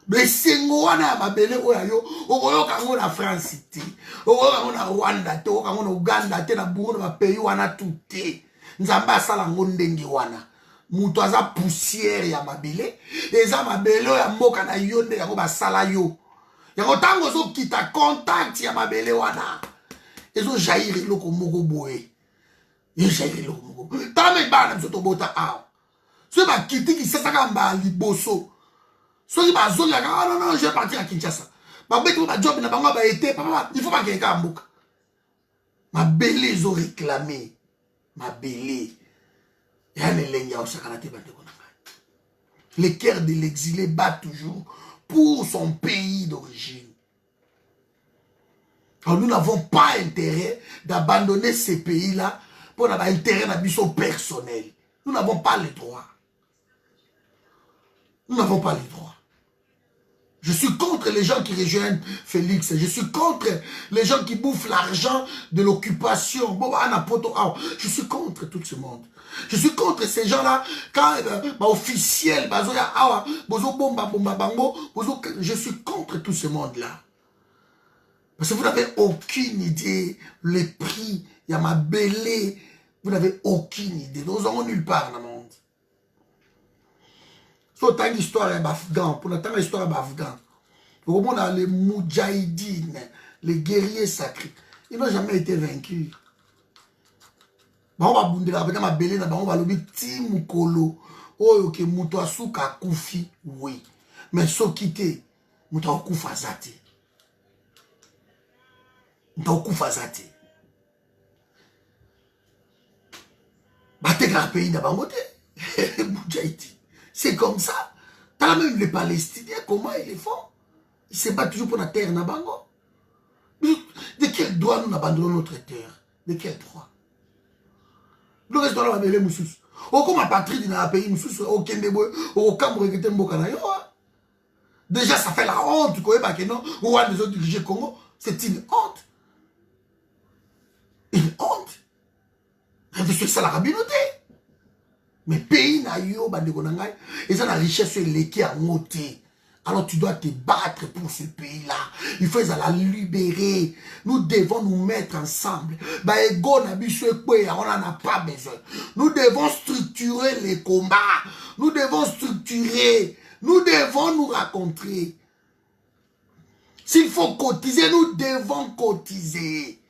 mais sengo wana mabele oyo okoyoka ngo na France te okoyoka ngo na Rwanda te okoyoka ngo na Uganda te na Burundi na pays wana tuté nzamba asala ngo ndenge wana mutu aza poussière ya mabele eza mabele ya mboka na yo nde yango basala yo yango tango zo kita contact ya mabele wana ezo jaillir eloko moko boye yo jaillir eloko moko tala me bana biso tobota awa Ce qui quitté qui s'est saka liboso. Ce qui va zoner ah non non, je vais partir à Kinshasa. Ma bête ma job na bango ba été papa, il faut pas quelqu'un mboka. Ma belle ils ont réclamé. Ma belle. Ya ne lenya osaka na te bande ko na. Le cœur de l'exilé bat toujours pour son pays d'origine. Alors nous n'avons pas intérêt d'abandonner ces pays-là pour avoir intérêt à notre personnel. Nous n'avons pas les droits. Nous n'avons pas les droits. Je suis contre les gens qui rejoignent Félix. Je suis contre les gens qui bouffent l'argent de l'occupation. Je suis contre tout ce monde. Je suis contre ces gens-là. Quand officiel, je suis contre tout ce monde-là. Parce que vous n'avez aucune idée le prix. Il y a ma belle. Vous n'avez aucune idée. Nous n'avons nulle part dans le monde. So, tant l'histoire est afghan, pour tant l'histoire est afghan. Au moment où les Moudjahidines, les guerriers sacrés, ils n'ont jamais été vaincus. On va bounder la ma belle, on va le petit Moukolo. Oh, ok, Moutouasouka Koufi, oui. Mais so quitté, Moutouakoufa Zati. Moutouakoufa Zati. Batek un pays d'Abangote, Moudjahidine. C'est comme ça. T'as même les Palestiniens, comment ils le font? Ils se battent toujours pour la terre, Nabango. De quel droit nous abandonnons notre terre? De quel droit? Le reste de la Mabele Moussous. Au comme ma patrie dans le pays Moussous, au Kendebo, au Cameroun, déjà, ça fait la honte, tu connais pas que non? Ou à les autres dirigeants Congo, c'est une honte. Une honte. C'est ça la rabinoté. Mais pays na yo bandekonangai et ça la richesse l'été à monter. Alors tu dois te battre pour ce pays-là. Il faut la libérer. Nous devons nous mettre ensemble. Bah ego na biso ekwe on en a pas besoin. Nous devons structurer les combats. Nous devons structurer. Nous devons nous rencontrer. S'il faut cotiser, nous devons cotiser.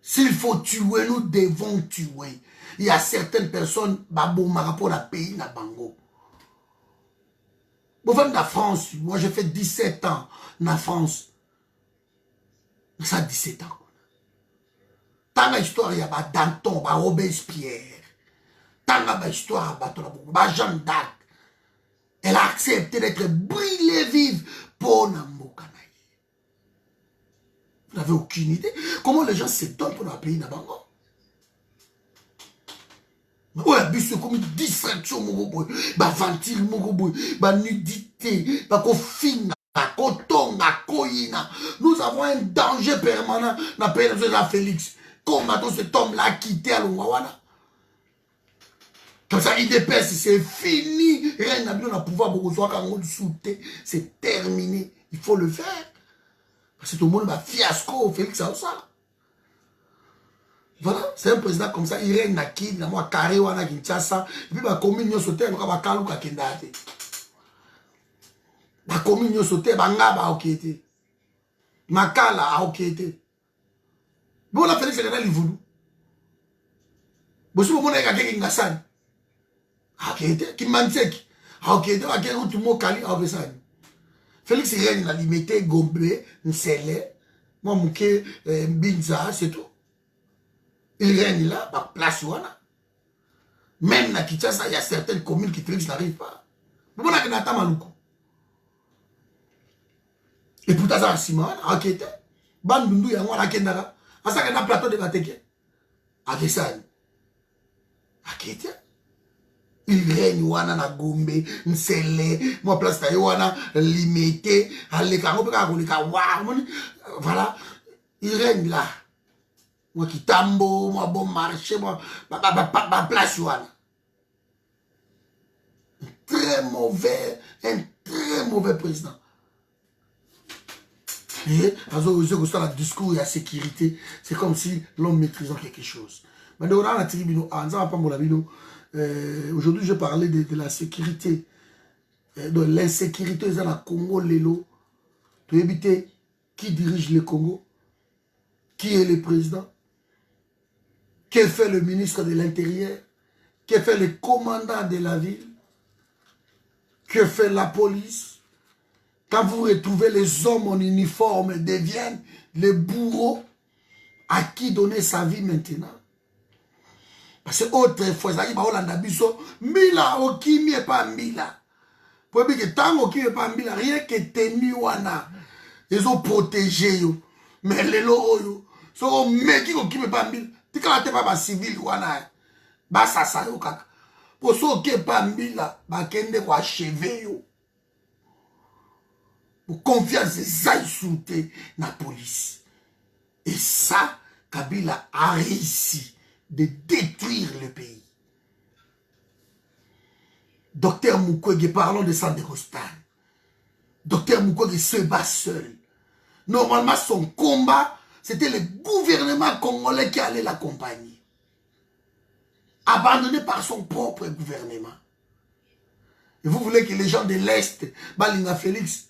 S'il faut tuer, nous devons tuer. Il y a certaines personnes, par rapport à pays, na bango. Vous venez de la France, moi j'ai fait 17 ans en France. Ça 17 ans. Tant l'histoire, il y a Danton, Robespierre. Tant l'histoire, il y a Jeanne d'Arc. Elle a accepté d'être brûlée vive pour Namboka. Vous n'avez aucune idée. Comment les gens se donnent pour leur pays, na bango? Ouais, mais c'est comme une distraction, mon gros, bah, ventile, mon gros, bah, nudité, bah, kofina, kotonga, koyina. Nous avons un danger permanent dans le pays de la Félix. Comment cet homme-là quitté à l'Ongawana? Comme ça, IDPS, c'est fini. Rien n'a besoin de pouvoir beaucoup soit quand on sauter. C'est terminé. Il faut le faire. Parce que tout le monde va fiasco, Félix, ça, ça. Voilà, c'est un président comme ça, il règne à qui, il a carré ou à Kinshasa, et puis la commune a sauté, il va à Kalou à Kendate. La commune a sauté, il va à Okete. Makala à Okete. Bon, la Félix, c'est qu'il voulu. Bon, si vous voulez quelqu'un qui Ngassan, à Okete, qui Mansek, à Okete, à Okete, tout le monde Kali, à Okete. Félix, il règne à limiter, Gombe, Nsele, moi, Mouké, Mbinza, c'est tout. Il règne là, par place ouana. Même à Kinshasa, il y a certaines communes qui n'arrivent pas. Vous n'avez pas Maluku. Et pour ça, Simon, enquête. Bandundu, il y a un Kendara. À ça, il y a un plateau de Bateke. À Kessane. Enquête. Il règne ouana na Gombe, Nsele, moi place taïwana, limité, à l'écart, voilà. Il règne là. Moi qui tambo, moi bon marché, moi, place ouana. Un très mauvais président. Et, dans le discours et la sécurité, c'est comme si l'homme maîtrisait quelque chose. Mais dans la tribune, aujourd'hui, je parlais de la sécurité, de l'insécurité dans le Congo, Lélo. Tu éviter qui dirige le Congo, qui est le président, que fait le ministre de l'Intérieur, que fait le commandant de la ville, que fait la police. Quand vous retrouvez les hommes en uniforme deviennent les bourreaux à qui donner sa vie maintenant. Parce que autrefois, ça y est, Mila, Okimi et pas Mila. Pour dire que tant Okimi et pas Mila, rien que tenu wana, ils ont protégé. Mais les lots, sont meki Okimi et pas Mila. Tu quand tu pas civil wana, bah ça ça yo kaka. Pour ceux qui pas Mila, bah kende kwa achever yo. Pour confiance ça sous la police. Et ça, Kabila a réussi de détruire le pays. Docteur Mukwege, parlons de Sandekostan. Docteur Mukwege se bat seul. Normalement, son combat, c'était le gouvernement congolais qui allait l'accompagner. Abandonné par son propre gouvernement. Et vous voulez que les gens de l'Est, Balinga Félix,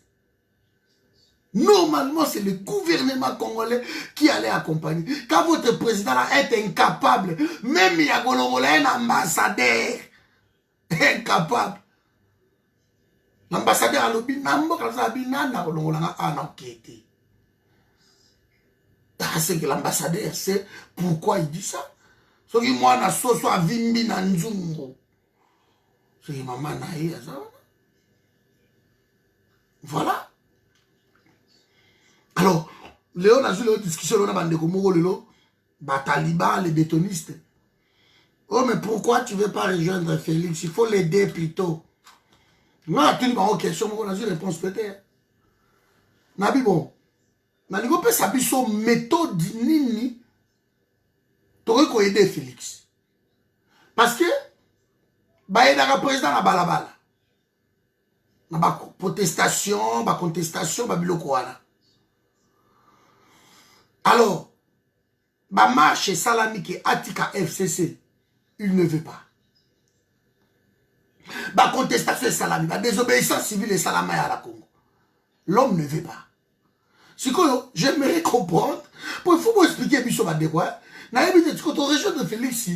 normalement, c'est le gouvernement congolais qui allait accompagner. Quand votre président est incapable, même Yagolongola est un ambassadeur incapable. L'ambassadeur a l'objet, c'est que l'ambassadeur sait pourquoi il dit ça. Ce qui moi, na soso a vimbi na nzungo. C'est que maman na eu ça. Voilà. Alors, Léon a eu la discussion là, bande Komoro Lelo, Taliban, les bétonistes. Oh, mais pourquoi tu ne veux pas rejoindre Félix? Il faut l'aider plutôt. Moi, tu as une question, on a une réponse peut-être. Nabi bon. Nabi bon, ça peut être une méthode nini. Tu aurais aider Félix. Parce que, il y a un président à Balabala. Il y a une protestation, une contestation, il y a une alors, ma marche Salami qui Atika FCC, il ne veut pas. Ma contestation Salami, ma désobéissance civile et Salama à la Congo. L'homme ne veut pas. Ce que j'aimerais comprendre, pour il faut m'expliquer Bisso Badekwa, n'a pas dit que ton région de Félix,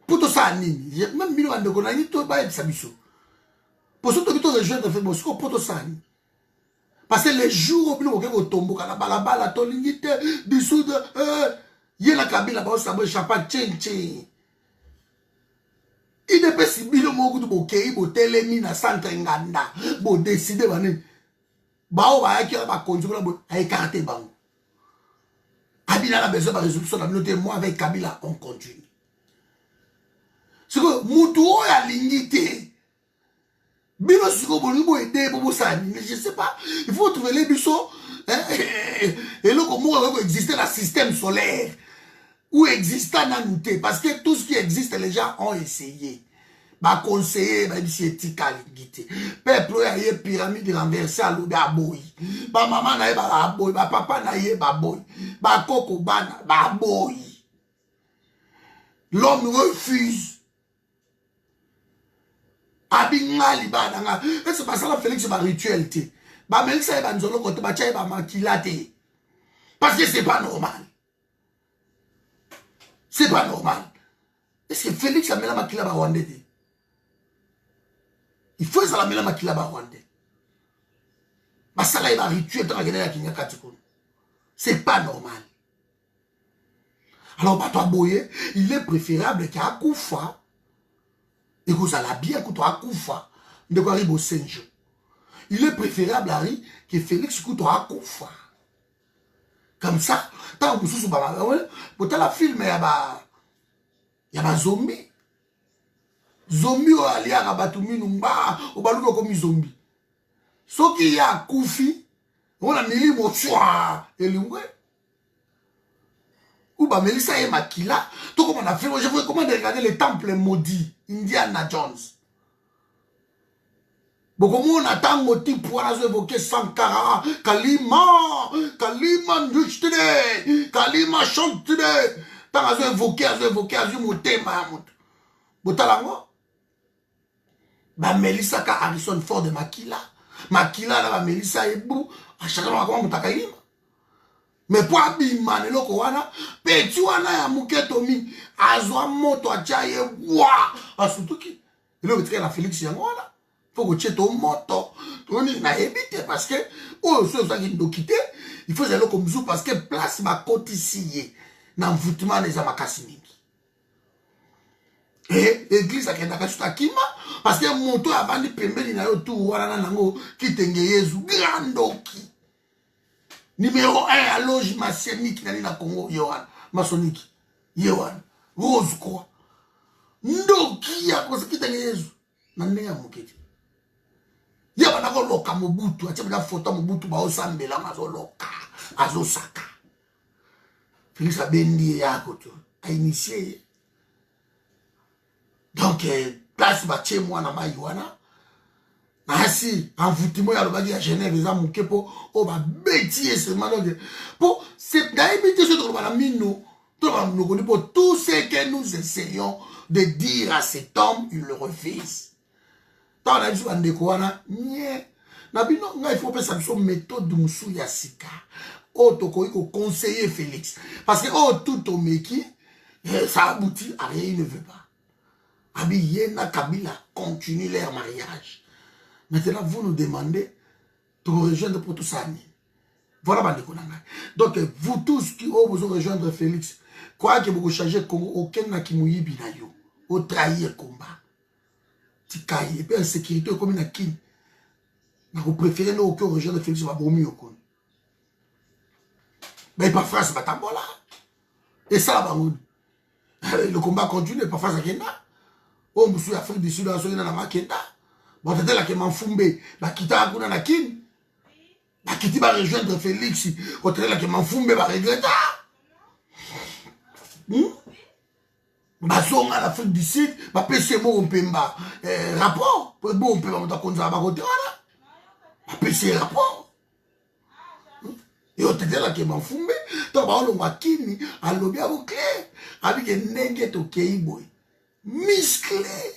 pour tout ça, même Milo Andeko, n'a pas dit ça Bisso. Pour ce que ton région de Félix, pour tout ça, parce que les jours où on tombe, quand la balabala, ton lignité, du sud, il y a la cabine là-bas, ça va échapper, tching. Il ne peut pas si bien au bout de Kéi, au télémi, à centre Nganda, pour décider, on va conduire, à écarter, Kabila a besoin de résolution, moi avec Kabila, on continue. C'est que Moutou a lignité. Je ne sais pas. Il faut trouver les buissons. Et là, comment existe le système solaire où existe un nouté. Parce que tout ce qui existe, les gens ont essayé. Bah, conseiller, bah, c'est éthique. Peuple, il y a une pyramide renversée à l'eau d'Aboy. Bah, maman, n'a pas Aboy. Bah, papa, n'a pas Aboy. Bah, Koko, bah, Aboy. L'homme refuse. Abingali badanga c'est pas ça la Félix c'est un rituel té ba melisa ba nzolo kote ba tshai ba makila té parce que c'est pas normal est-ce que Félix a mis la makila ba Rwanda té il faut ça la mela makila ba Rwanda ba sala ba rituel ta gena ya kinyaka tiko c'est pas normal alors ba toi boye il est préférable qu'à Koufa et que ça l'a bien coûté à Koufa de quoi arrive au Senjo. Il est préférable Harry que Félix coûte à Koufa. Comme ça, tant que vous sous pour la film il y a zombie. Zombie ou ali à Rabatumi numba ou baluko comme zombie. Ce qui y a Koufi, on a mis mon choix et le ou bah Melissa et Makila, tout comme on a fait, je vous recommande de regarder les temples maudits, Indiana Jones. Bon, comment on attend motif pour évoquer Sankara, Kalima Nushtide, Kalima Chantide, tant à évoquer, à moté, Mahmoud. Botalango? Bah Melissa ka Harrison Ford de Makila, là, bah Melissa et Bou, à chaque fois, comment on t'a kalima? Mais pour abima neloko wana petit wana ya muketomi azwa moto achaye wa asutuki le betre na Félix yango wana faut que tu moto toni na ebite parce que oh so ça qui ndokité il faut aller comme ça parce que place ma côte ici na mvutima les amakasi mingi et église akenda kasuta kima parce que moto avandi pembeni na yo tout wana nango kitenge Yesu grandoki numéro 1 à loge maçonnique na Congo Yohan maçonnique Yohan rose quoi ndoki ya ko kitenge Yesu na ndenge moketi ya bana ko loka mobutu atia bana photo mobutu ba osambela mazoloka azosaka Félix abendi yako to a initié donc place ba chez moi na maïwana asi envoûtement ya lobaki ya Genève eza moke po o ba bêtis seulement donc pour c'est d'habitude ce que la mino tout nous connaît pour tout ce que nous essayons de dire à cet homme il le refuse tant la joie de koana nie na bino nga il faut penser à son méthode musu ya sika o to ko conseiller Félix parce que oh tout au meki ça aboutit à rien il ne veut pas abi yena Kabila continue leur mariage. Maintenant, vous nous demandez de vous rejoindre pour tout ça. Voilà, donc, vous tous qui ont besoin de rejoindre Félix, croyez que vous changez le Congo, aucun n'a qui mouille binayo, au trahir le combat. Et puis, en sécurité, comme une akin, vous préférez nous aucun rejoindre Félix, va bomber au Congo. Mais par France, c'est pas là. Et ça, le combat continue, par France, à Kenda. Oh, monsieur, Afrique du Sud, on a un Kenda. Bon, t'es là qui m'a fumé, bah, qui t'a accouché na kin, bah, qui t'a rejoindre Félix, quand t'es là qui m'a fumé, bah, regretter. Bah, son à l'Afrique du Sud, bah, PC, moi, on peut m'a rapport, pour bon, on peut m'a conduire à ma côté, voilà. Bah, PC, rapport. Et on t'es là qui m'a fumé, toi, bah, on m'a kini, à l'objet à vos clés, avec un nengue au Keiboy, musclé.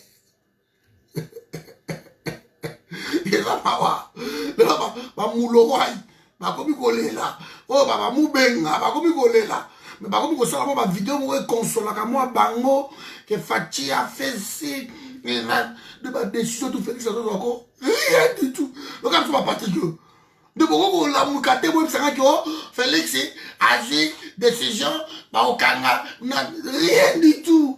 Bamulowai bakomi kolela oh baba mubenga bakomi kolela mais bakomi kosala mo ba vidéo mo consola ka moi bango que Fachi a fait ci de ba décision tout Félix encore rien du tout donc quand tu vas partir de beaucoup la mukate mo sanga que Félix agit décision ba okanga rien du tout.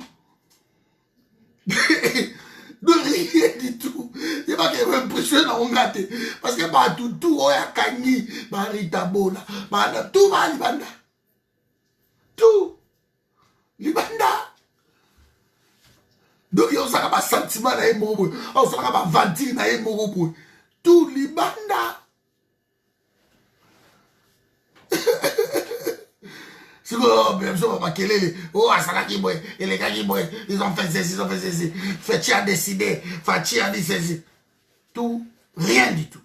De rien du tout. Il va être impressionné dans mon gâté. Parce que bah, tout, oh, ya Kani, bah, Rita Bola, bah, tout va Libanda. Tout. Libanda. Donc, il y a un sentiment dans les mots, il y a un ventil dans les mots. Tout Libanda. Oh, les gars ils ont fait ceci, ils ont fait ceci. Fachi a décidé, Fachi a dit ceci. Tout, rien du tout.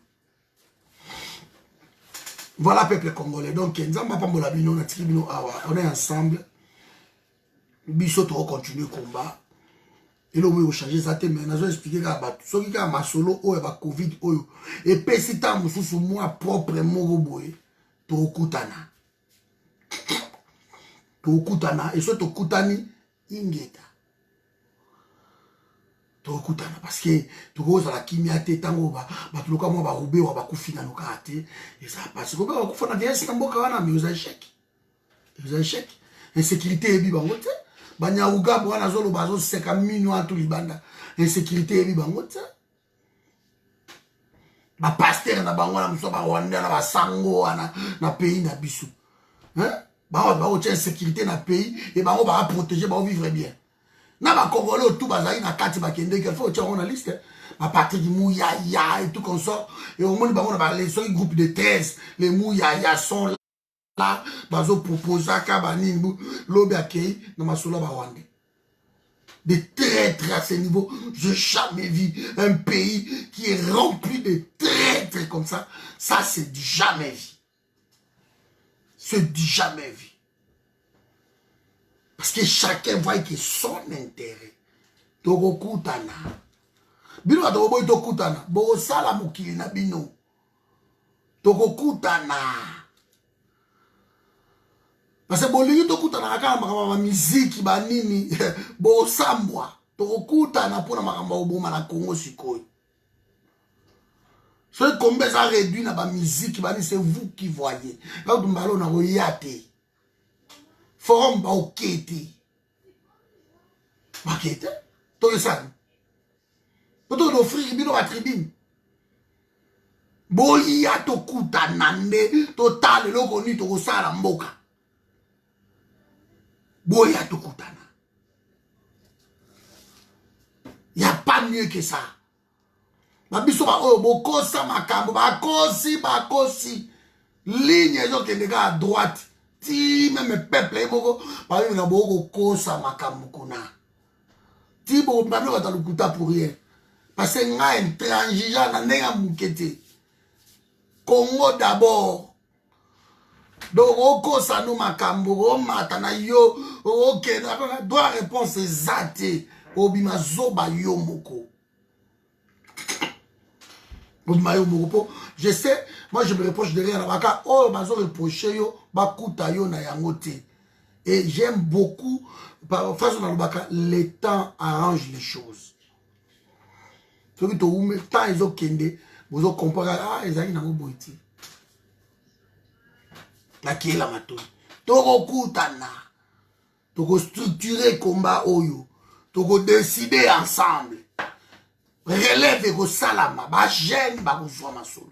Voilà, peuple congolais. Donc, on est ensemble. Bissot, on continue le combat. Et là, on va changer ça. Mais on a expliqué que ceux qui ont solo, il y a Covid. Et puis, si tu as moi propre, mon Tokutana. Tokutana. Et ce Tokutani, ingeta. Tokutana. Parce que tu vois, la kimia, tango, tu vois, moi, roubé, ou bakufina, no kate. Et ça passe. Tu vois, bakufana, bien, c'est un bon kawana, mais vous avez chèque. Vous avez chèque. Insécurité, et bibangote. Banyauga, bwana, zolo, bazo, seka, minoa, tout libanda. Insécurité, et bibangote. Ba pasteur na bango na muso ba Rwanda na ba sango na pays na biso. Hein? Ba tient sécurité na pays et bango ba protéger ba vivre bien. Na ba Congolais tout bazali na kati ba kende qu'il faut on a liste. Ba parti du Mouyaya et tout comme ça et au moins bango na ba les groupe de 13 les Mouyaya sont là bazo proposer ka baningu lobi akei na masolo ba Rwanda. Des traîtres à ce niveau. Je n'ai jamais vu un pays qui est rempli de traîtres comme ça. Ça, c'est du jamais vu. C'est du jamais vu. Parce que chacun voit que son intérêt. Togo kutana. Bino ba togo boy to kutana. Bo sala mukili na bino. Togo kutana. Parce que bolingi tokutana kaka makambo ya miziki banini bosambwa tokutana mpona makambo oboma na Congo sikoyo. Soki combien ça réduit na ba musique bani c'est vous qui voyez. Là tu mbalo na royate. Forum ba okete. Makete. To yesa. Poto do free bino ba tribune. Boya to kutana nde total loko ni to kosala mboka. Boya to kutana. Y a pas mieux que ça. Babiso ba oyo bokosa makambo bakosi ligne ezo kendeka à droite ti même peuple eboko ba yo na boko kosa makambo kuna ti bo mbano ba talukuta pour rien parce que nga intransigeant na ndenga mukete Congo d'abord donc okosa no makambo o mata na yo OK na doit réponse exacte obima zoba yo moko. Je sais, moi je me reproche de rien. Oh, je me reproche na yangote. Et j'aime beaucoup, le temps arrange les choses. Ceux qui ont le temps, ils ont kende, vous comparé, ah, ils ont un boiti. La qui est la mato. Toko kutana. Toko structurer combat oyo. Toko décider ensemble. Relève vos salama, ba jeune, ba vous ma solo.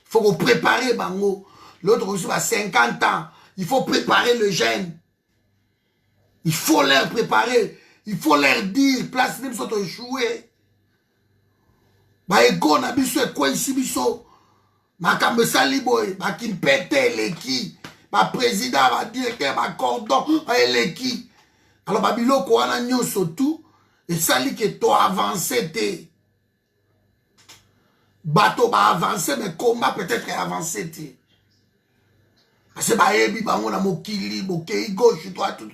Faut vous préparer bango. L'autre aussi va 50 ans. Il faut préparer le jeune. Il faut leur préparer. Il faut leur dire, place même sur ton jouet. Ba ego na biso e quoi ici biso. Ma kambe sali boy, ba qui pète l'équipe. Ba président, ba directeur, ba cordon, l'équipe. Alors ba biloko wana nyonso tout. Et ça dit que toi avancé t'es. Bateau va avancer, mais combat peut-être avancé t'es. Parce que bah ebi bah on a mokili, mokei gauche, toi tout.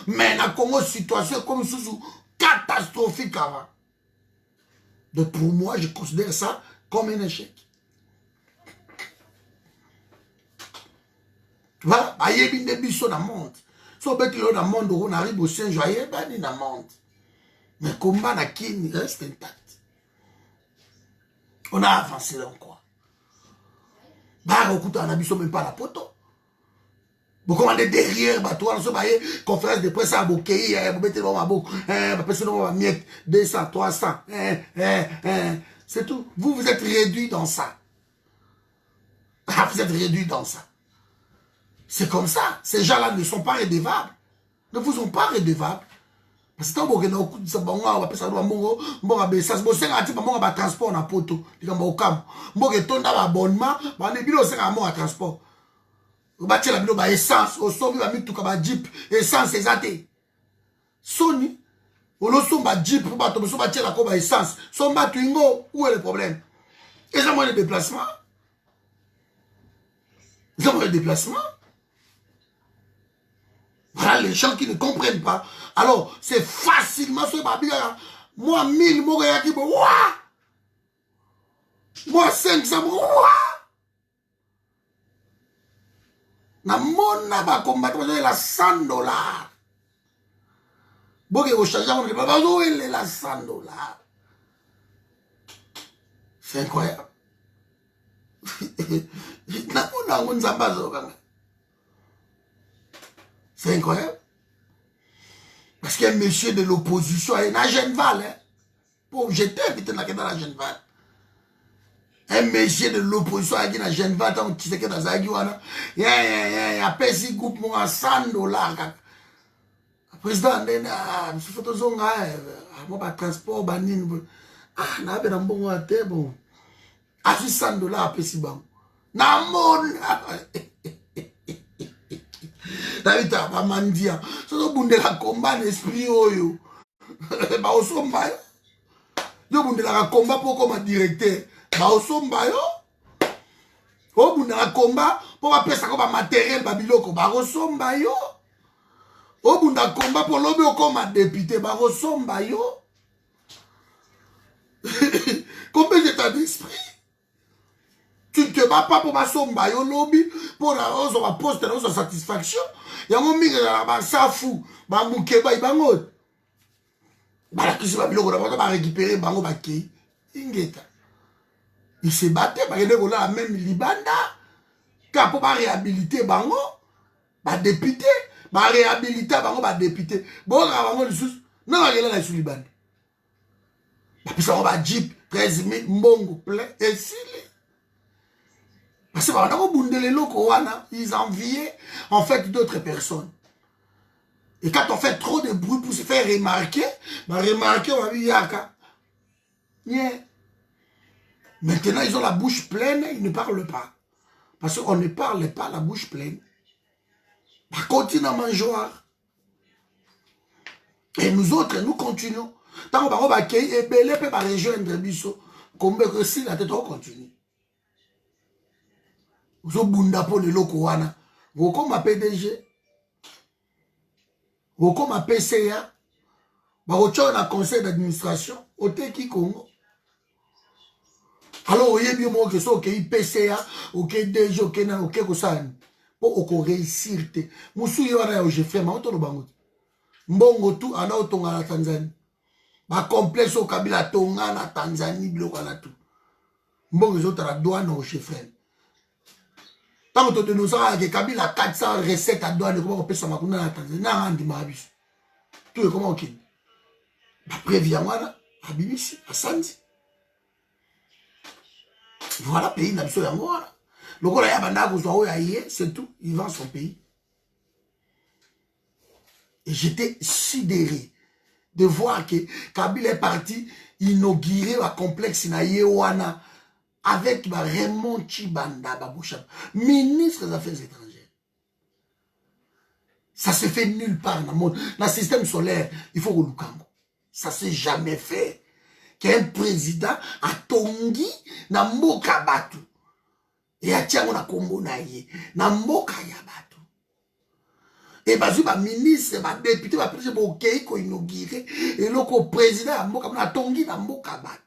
Mais na Congo situation comme sous catastrophique avant. Donc pour moi, je considère ça comme un échec. Tu vois, bah ebi ne biso na monde. So bête là dans monde on arrive au Saint-Joyeux, bah ni na monde. Mais combat na Kini reste intact. On a avancé dans quoi? Bah, écoute, on a mis même pas la poteau. Vous commandez derrière, bah, toi, on se baille, conférence de presse à Bokei, vous mettez dans ma boucle, personne ne va mettre 200, 300, c'est tout. Vous, vous êtes réduit dans ça. Vous êtes réduit dans ça. C'est comme ça. Ces gens-là ne sont pas redevables. Ne vous sont pas redevables. Parce que quand vous avez un transport na poto, vous avez un abonnement, vous avez un transport. Vous avez un essence, vous avez un jeep, essence, c'est Sony, vous avez un jeep, vous avez un essence. Où est le problème? Ils ont le déplacement. Ils ont le déplacement. Voilà les gens qui ne comprennent pas. Alors, c'est facilement ce babia. Moi, 1000 mots qui me moi, 500 mots. Na mon naba combattre la $100. Bon, vous changez, on ne peut pas jouer la $100. C'est incroyable. C'est incroyable. Parce qu'il y a un monsieur de l'opposition, il y a un Genval. Pour j'étais invité dans la Genval. Un monsieur de l'opposition, il y a un Genval, tant qu'il s'est dans la Zagiwana. Il y a un petit groupe à $100. Le président, il y a un photozonga, un transport, ah, n'a pas de bon à terre, bon. Ah, $100 à Pessiban. N'a mon. Davita bamandia so bundela combat l'esprit oyo ba osomba yo bundela combat pour comme directeur ba osomba yo o bundela combat pour ba pesa ko ba matériel ba biloko ba osomba yo o bundela combat pour lobi comme député ba osomba yo combien d'état d'esprit Tu ne te bats pas pour ma somba yo lobby, pour la poste de satisfaction. Yango mingi ba safu, ba mukeba ibango. Ba la kisi ba biloko na ba récupérer bango ba kei. Ingeta. Il se battait ba yende kola même libanda. Ka pour ba réhabiliter bango, ba député, ba réhabiliter bango ba député. Bon na bango lisusu, na ba yela na su libanda. Ba pisa ba jeep 13 000 mbongo plein et sili. Parce que ils enviaient en fait d'autres personnes. Et quand on fait trop de bruit pour se faire remarquer, on va dire Yaka. Yeah. Maintenant, ils ont la bouche pleine, ils ne parlent pas. Parce qu'on ne parle pas la bouche pleine. On continue à manger. Et nous autres, nous continuons. Tant qu'on va accueillir, et belé peut pas rejoindre Bisso. Comme si la tête, on continue. Vous avez bunda pour les locaux, vous comme un PDG, vous comme un PCA, vous avez un conseil d'administration, au Teki Congo. Alors, vous avez bien que ce soit PCA, ok DG, ok na, ok Kosan, pour réussir. Moussou yora j'ai fait, mais on te le bango. Mbongo tout, en a tonga la Tanzanie. Ma complexe au Kabila tonga na Tanzanie, bloqué na tout. Mbongo les autres à la douane au chef. Tant que tu nous as dit Kabila 400 recettes à douane, comment on peut s'en mettre dans la Tanzanie? Tout est comment on quitte. Après, viens moi, à Bibisi, à Sanzi. Voilà, pays n'a pas moi. Le gars, il y a c'est tout. Il vend son pays. Et j'étais sidéré de voir que Kabila est parti inaugurer un complexe na Yewana. Avec Raymond Chibanda Baboucham, ministre des Affaires étrangères. Ça se fait nulle part dans le monde. Dans le système solaire, il faut que nous cambions. Ça ne s'est jamais fait. Qu'un président a tongi na mboka batu. Et a tiango na kombo na ye. Na mboka ya batu. Et bazu ba ministre, ba député, ba président, ba okei ko inauguré. Et loko président a mboka na tongi na mboka batu.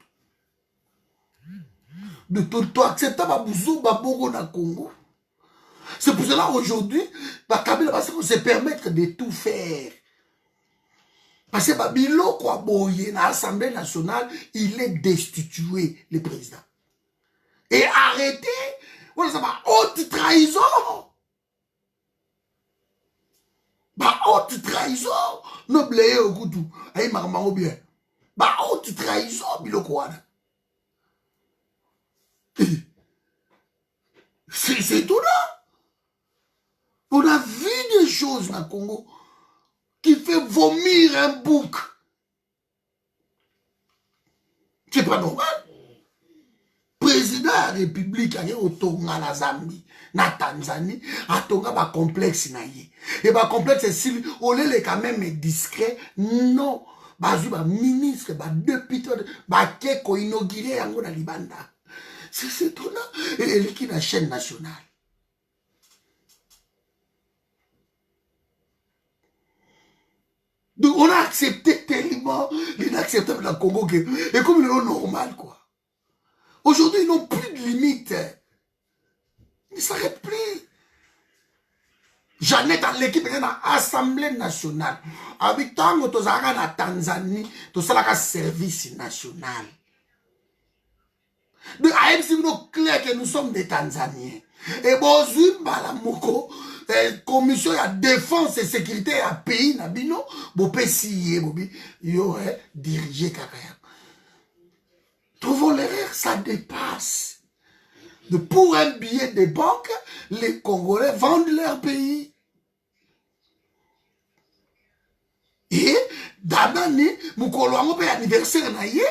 De tout accepter Babouzou, Babogo na Congo. C'est pour cela aujourd'hui, Kabila se permettre de tout faire. Parce que Babilo, quoi, boye, dans l'Assemblée nationale, il est destitué, le président. Et arrêté, voilà ça va, haute trahison. Bah, haute trahison. N'oubliez au goût tout. Aïe, marmant bien. Bah, haute trahison, Biloko. C'est tout là. On a vu des choses dans le Congo qui fait vomir un bouc. C'est pas normal. Président de la République a au Tonga, la Zambie, na Tanzanie, a Tonga ba complexe na ye. Et ba complexe si on est quand même discret. Non. Bazu ba ministre, ba député, ba keko inauguré yango na Libanda. C'est tout là. Et l'équipe de la chaîne nationale. Donc on a accepté tellement l'inacceptable dans le Congo que, et comme il est normal quoi. Aujourd'hui ils n'ont plus de limites. Ils ne s'arrêtent plus. Jeannette dans l'équipe de l'Assemblée nationale. Avec tant que tu as en Tanzanie, tu as un service national. De AFC, nous clair que nous sommes des Tanzaniens. Et bon, la moko, commission de défense et sécurité à pays, nabino, bo pesiye, bobi, yo, diriger kakaya. Trouvons l'erreur, ça dépasse. Pour un billet de banque, les Congolais vendent leur pays. Et, d'abani, moukolo ango pe anniversaire na ye,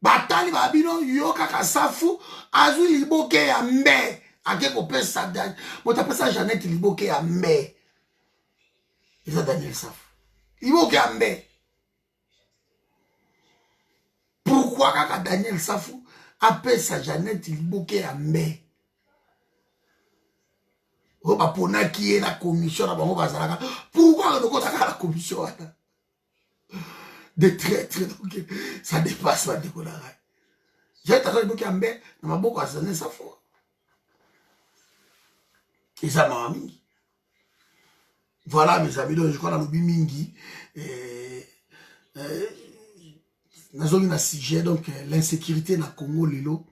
batali babino yo kaka safu azwi liboke ya mbe ake kopesa dani moto apesa Jeannette liboke ya mbe eza Daniel Safu liboke ya mbe. Pourquoi kaka Daniel Safu apesa Jeannette liboke ya mbe o baponaki ye na commission na bango bazalaka pourquoi lokotaka la commission wana de traître, donc ça dépasse pas de colère. J'ai t'as dit qu'il y a un na maboko à Daniel Safu. Et ça m'a mingi. Voilà, mes amis, donc je crois dans le mingi. Nous un sujet, donc l'insécurité na Congo, lelo,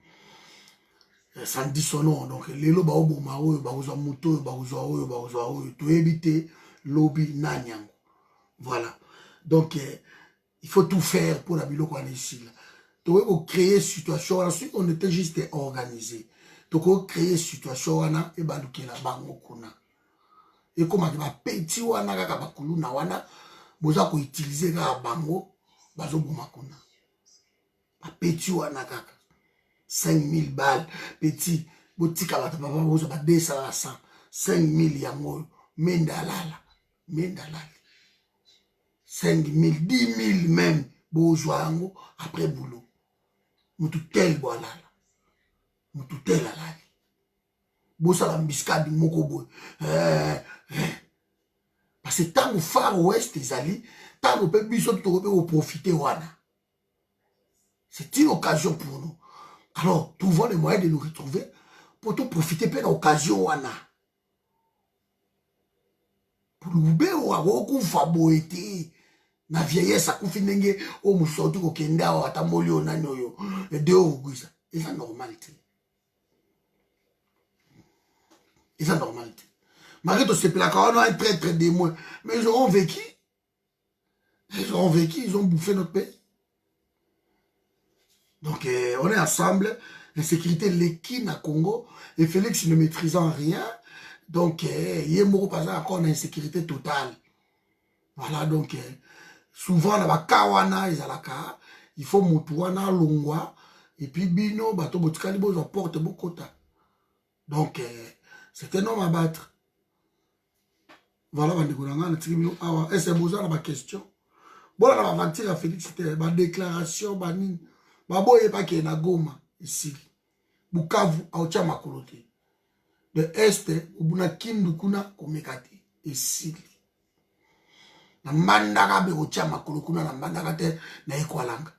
ça dit son nom. Donc, lelo, ba obo mao, ba ozo moto, ba ozo, to éviter lobby nanyango. Voilà. Donc, il faut tout faire pour la bilo qu'on est ici. Donc, on créer une situation. Ensuite, on était juste organisé. Donc, on créer une situation. Et bah, nous, la bango kuna. Et comme on a petit wana kaka bakulu na wana, boza ko utiliser ka bango, bazo boma kuna. Ba petit wana kaka. 5000 balles, petit, botika ba papa boza ba 200 100, 5000 yango, mendalala, 5000, 10 000 même, bozo yango après boulot. Mutu tel boalala. Mutu tel alali. Bosa la mbiscade moko boy. Parce que tant au Far West, les alliés, tant au peuple, ils ont profiter wana. C'est une occasion pour nous. Alors, trouvons les moyens de nous retrouver pour tout profiter de l'occasion wana. Pour nous faire un faboité. Na vieillesse, à koufinenge, au moussotou, au kenda, au atamoli, au nanoyo, et deux au guisa. Et ça, normalité. Et ça, normalité. Malgré tout ce plat, on a un traître des moins. Mais ils auront vécu. Ils auront vécu, ils ont bouffé notre pays. Donc, on est ensemble. L'insécurité, l'équipe à Congo. Et Félix ne maîtrisant rien. Donc, il y a encore une insécurité totale. Voilà, donc, souvent, il faut moutouana, longwa. Et puis, bino, bateau, botikalibo, ils portent beaucoup de temps. Donc, c'est un homme à battre. Voilà, et c'est besoin de ma question. Bon, la aventure à Félix, c'était ma déclaration, ma boye pas qu'il y a Goma, ici. Bukavu, à Ochamakolote. De Est, au Bunakindu Kuna, Komekate, ici. Na mandaka be Ochamakolo, na mandaka te, na Ekwalanga.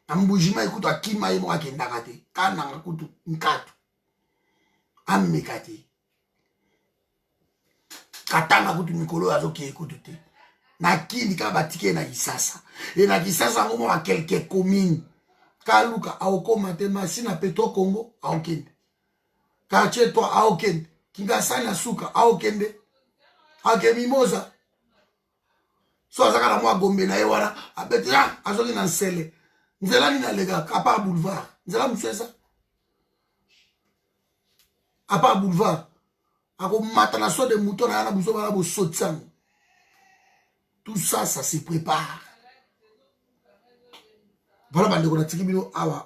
Na mbujima ekutu akima emo akendakate, kananga kutu, nkatu. Amekate. Katanga kutu mikolo azoki ekutu te. Na kini ka batike na Kisasa. Et na Kisasa ngomo a quelques communes. Kaluka aokoma te masina Petro Congo aokende. Quartier toi aokende. Kingasani na suka aokende. Ake mimosa. So azaka na mwa gombe na ye wana abetira azoki na nsele. Nzela ni na lega à part boulevard. Nzela mfesa. À part boulevard. Ako matana so de mouton na yana buso bana bo sotsango. Tout ça, ça se prépare. Voilà,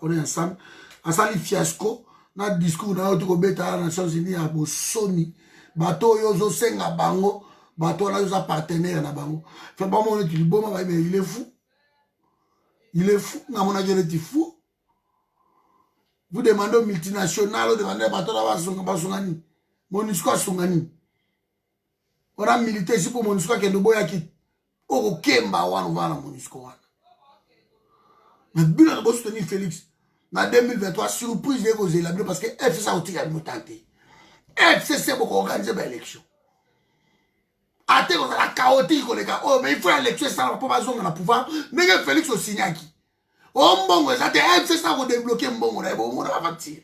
on est ensemble. Ensemble, fiasco. Notre discours, on a tout bêta dans les Nations Unies à Bossoni. Bateau, yozo senga bango. Bateau, on a partenaire na bango. Fait pas mon étude, bon, mais il est fou. Il est fou. On a mon agent est fou. Vous demandez aux multinationales, vous demandez à bateau, à Songani. Monusco à Songani. On a milité ici pour Monusco qui est de Boyaki. Oko kemba wana wana Monusco wana. Mais bila na soutenir Félix. En 2023, surprise de cause la parce que FCC a tiré nous tenté. FCC beaucoup organiser l'élection. Ate ko la chaotique les gars. Oh mais il faut l'élection ça va pas besoin na pouvoir. Mais Félix au signaki. Oh mbongo ça te FCC ça va débloquer mbongo na bon on va partir.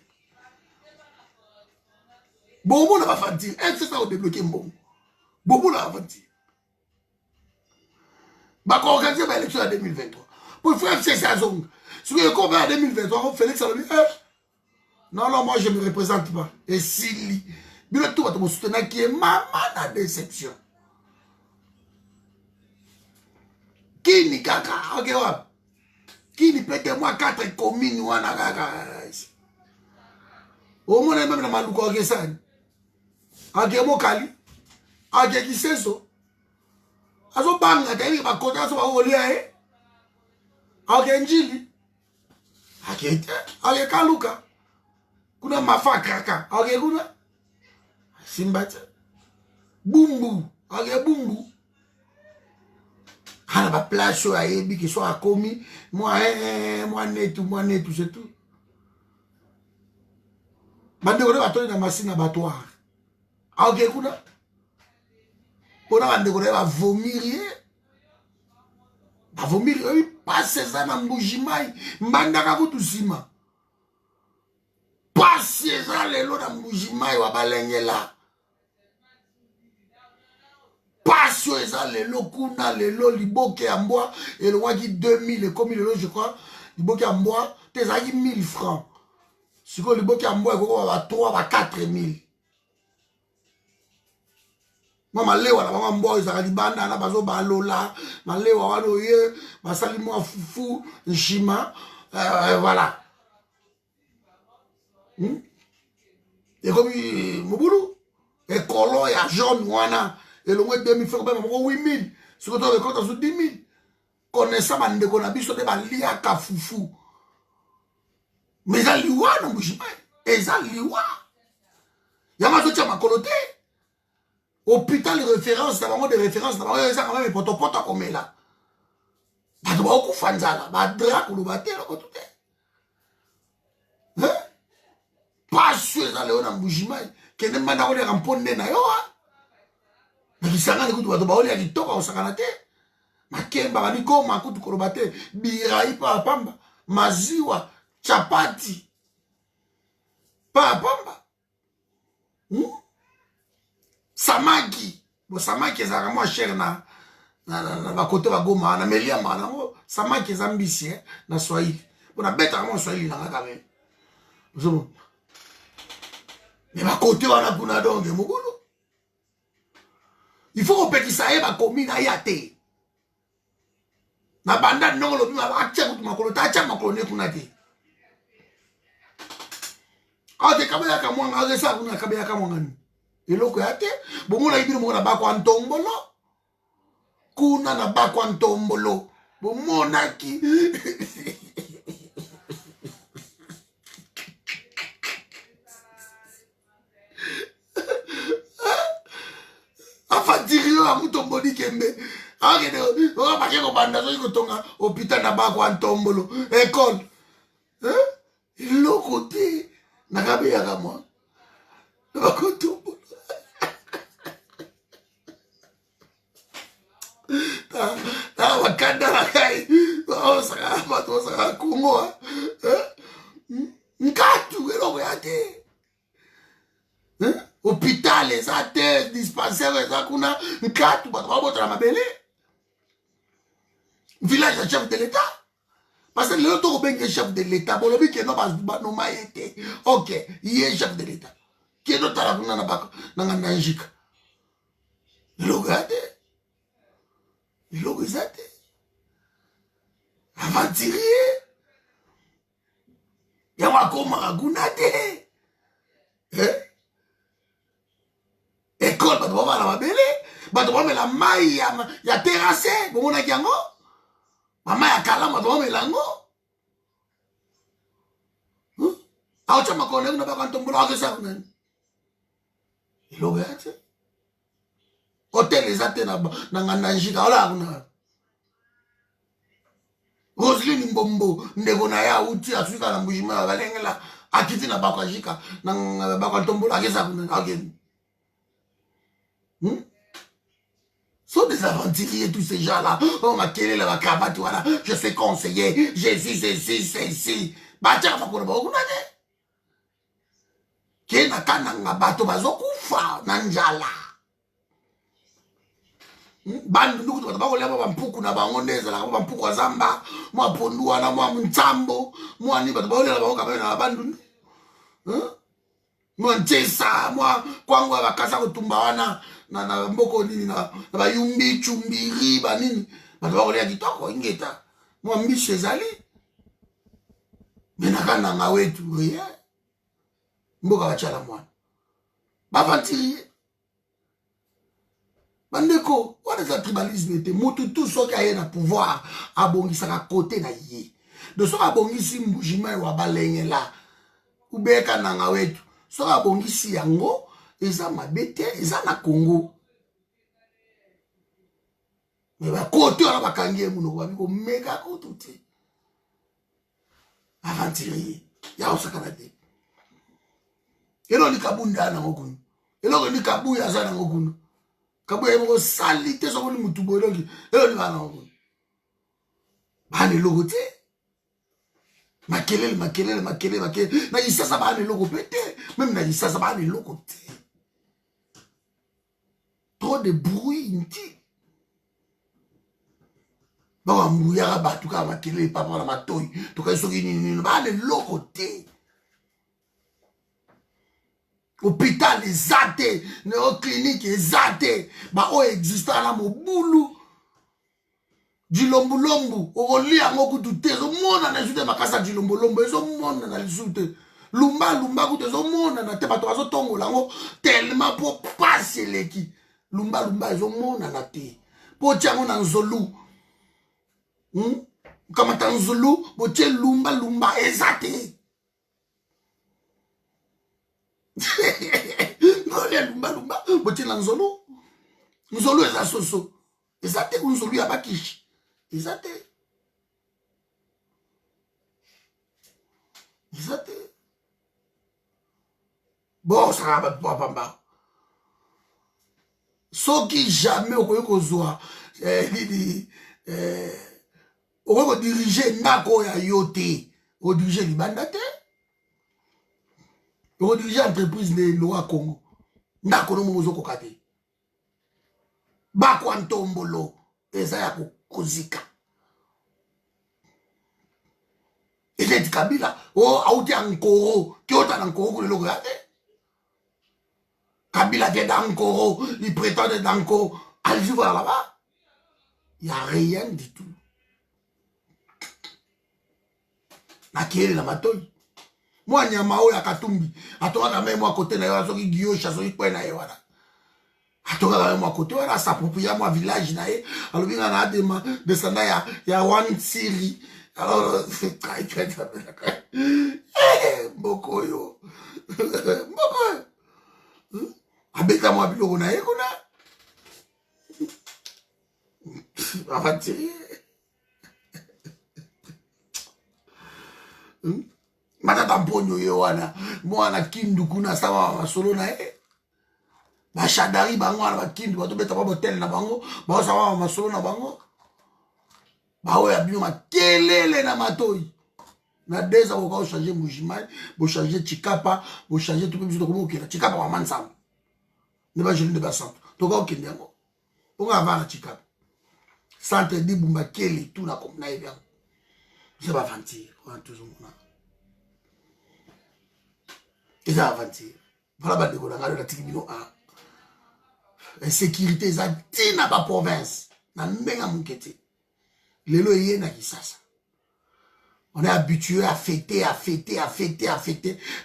Bon on va partir. FCC ça va débloquer mbongo. Bon on va partir. Bah, qu'on organise l'élection en 2023. Pour faire FCC à Zong. Si vous avez en 2023, Félix a dit, non, non, moi je ne me représente pas. Et si, bien tout va te soutenir qui est maman à déception. Qui ni kaka, ok, ouais. Qui ni peut-être moi 4 communes ou en kaka. Au moins, même dans ma louko, ok, ça. Ok, Mokali. Ok, qui c'est ça? Azo banga tayari bakota so baolia njili akete kaluka kuna mafaka kuna simbata bumbu bumbu hala ba place ayebi ki so akomi moi netu c'est tout bande ole batoli na masina batoire Ok, kuna. On a demandé qu'on va vomir. Va vomir. Oui, passe ça dans Mbujimai. Mbandaka kutusima. Passe ça lelo dans Mbujimai wa balengela. Passe ça lelo kuna lelo liboke amboa. Et le waki 2000 et comme lelo je crois. Liboke amboa. T'es à 1000 francs. Si vous liboke amboa, il va 3 à 4000. Moi, malewa la maman boy ça di banda na bazo balola malewa wano ye basali moi fufu nshima voilà et comme mobulu et colon ya jaune wana et le moins 2000 francs même 8000 ce que tu récoltes sur 10 000 connaissant bande ko na biso de balia ka fufu mais ça liwa na mujima et ça liwa ya mazo tia makolote. Hôpital de référence, d'abord de référence, d'abord ça quand même poto comme là. Pas de beaucoup fanzala, pas drap ou le bater là tout est. Hein? Pas sûr ça Léon Mbujima, que ne m'a pas rempondre na yo. Mais ça n'a pas de baoli à l'itoka au sakanate. Makemba bani goma kutu kolobate, birai pa pamba, maziwa, chapati. Pa pamba. Samaki, bon samaki ezaka moins cher na bakote bagoma na meliamba nango samaki eza mbisi na Swahili bona beta mo Swahili na ngaka me zo mais bakote wana kuna donge mugulu il faut opekisa ye bakomi na yate na banda nongolo bima bacha kutu makolo tacha makolo ne kuna te ate kabaya ka mwanga azesa kuna kabaya ka mwanga ni eloko yate bomona ibino mona bakwa ntombolo kuna na bakwa ntombolo bomona ki afatirio amutomboli kembe akede o ba ke ko banda so ikotonga hôpital na bakwa ntombolo école eloko te nakabe ya kamwa bakwa ntombolo wakanda wakai osaka bato osaka Kongo nkatu eloko ya te hôpital eza te dispensaire eza kuna nkatu bato babotala mabele village ya chef de l'état parce que lelo tokobenge chef de l'état bolobi keno banoma ye te ok ye chef de l'état keno tala kuna na nganda njika eloko ya te eloko eza te aventurier yango akomaka kuna te ekole bato babala mabele bato bamela mai ya terrasse bomonaki yango bamai ya kala bato bamela yango aotya makolo na baka ntombola akesa kunani eloko ya te hotel eza te na nganda njika ola kuna Roseline Mbombo ndeko na ya uti aswika na Mbujima ya balengela akiti na bakwa jika na bakwa ntombola akesa kuna akeni sont des aventuriers tous ces gens-là. Oh ma quelle est la cravate voilà, je sais conseiller, Jésus c'est ici. Bacha fa kuna bakuna ne. Kena kana ngabato bazokufa na njala. Bandu nduku tukata bako lema bampuku na bangondeza la bampuku wa zamba mwa pondua na mwa mtambo mwa ni bato bako lema bako kabena na bandu mwa ntesa mwa kwangu bakasa kutumba wana na mboko nini na bayumbi chumbiri ba nini bato bako lema kitoko ingeta mwa mbishe zali menakana nga wetu ye mboka bachala mwana bavantiriye bandeko wana eza tribalisme te mutu tu soki aye na pouvoir abongisaka kote na ye de soki abongisi Mbujima wa balengela ubeka nanga wetu soki abongisi yango eza mabe te eza na Congo me bakote wana bakangi ye munoko babi komeka koto te avantiriye ya osakana te elo likabunda nango kuni eloko ni kabuya aza nango kuna kabuya moko sali te soko ni mutu boye donc eloko ni bana nango bana eloko te makelele na isasa bana eloko pe te même na isasa bana eloko te trop de bruit inutile baka mbuyaka bato kaka makelele papa na matoi tokai soki nini bana eloko te hôpital eza te neoclinique eza te baoyo exista na mobulu dilombulombu okolia yango kutu te ezomona na lisusu te makasi ya dilombolombo ezomona na lisusu te lumba kutu ezomona te bato bazotongola yango tellement mpo pasi eleki lumba ezomonana te mpo tia yango na nzolu kamata nzulu botie lumba eza te nolia lumba botie na nzolu eza soso eza te nzolu ya bakishi eza te bon saka bato bapamba soki jamais okoki kozwa nini okoki kodirige ndako ya yo te odirige libanda te okodirige entreprise ne loa congo ndako no momo ozokoka te bakwa ntombolo eza ya kozika ezeti kabila auti ya nkoro kiota na nkoro kuleloko ya te kabila te dans nkoro il prétend dans nkoro allez voir là-bas il y a rien du tout nakele na matoi mwa nyama oyo ya katumbi atokaka me mwa kote na yo azoki giosha soki kwe na ye wana atokaka me mwa kote wana asapropria mwa village na ye alobi nga na adema descendant ya one siri alors mboko oyo abeta mwa biloko na ye kuna avantirier matata mponyo ye wana mwana kindu kuna sama masolo na ye bashadari bango wana bakindu batobeta pa botel na bango baosama masolo na bango baoya bino makelele na matoi na deza koka ochange mujimai bochange chikapa bochange tupe biso tokomokela chikapa wa mansamba ne bajeli de basantre toka okende yango onga avana chikapa centre dibumba kele tout na comme na yebiango c'est pas aventure on a toujours mon c'est aventure voilà ba de ngalo na tikibino a insécurité za tina ba province na mbenga mukete lelo yena kisasa on est habitué à fêter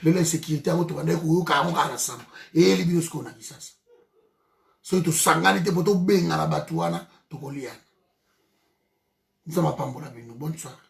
lelo insécurité ngo to bande ko yoka ngo kana sama et libino sko na kisasa so to sangani te poto benga na batu wana to koliana nzama pambola bino bonne soirée.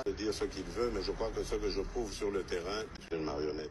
De dire ce qu'il veut, mais je crois que ce que je prouve sur le terrain, c'est une marionnette.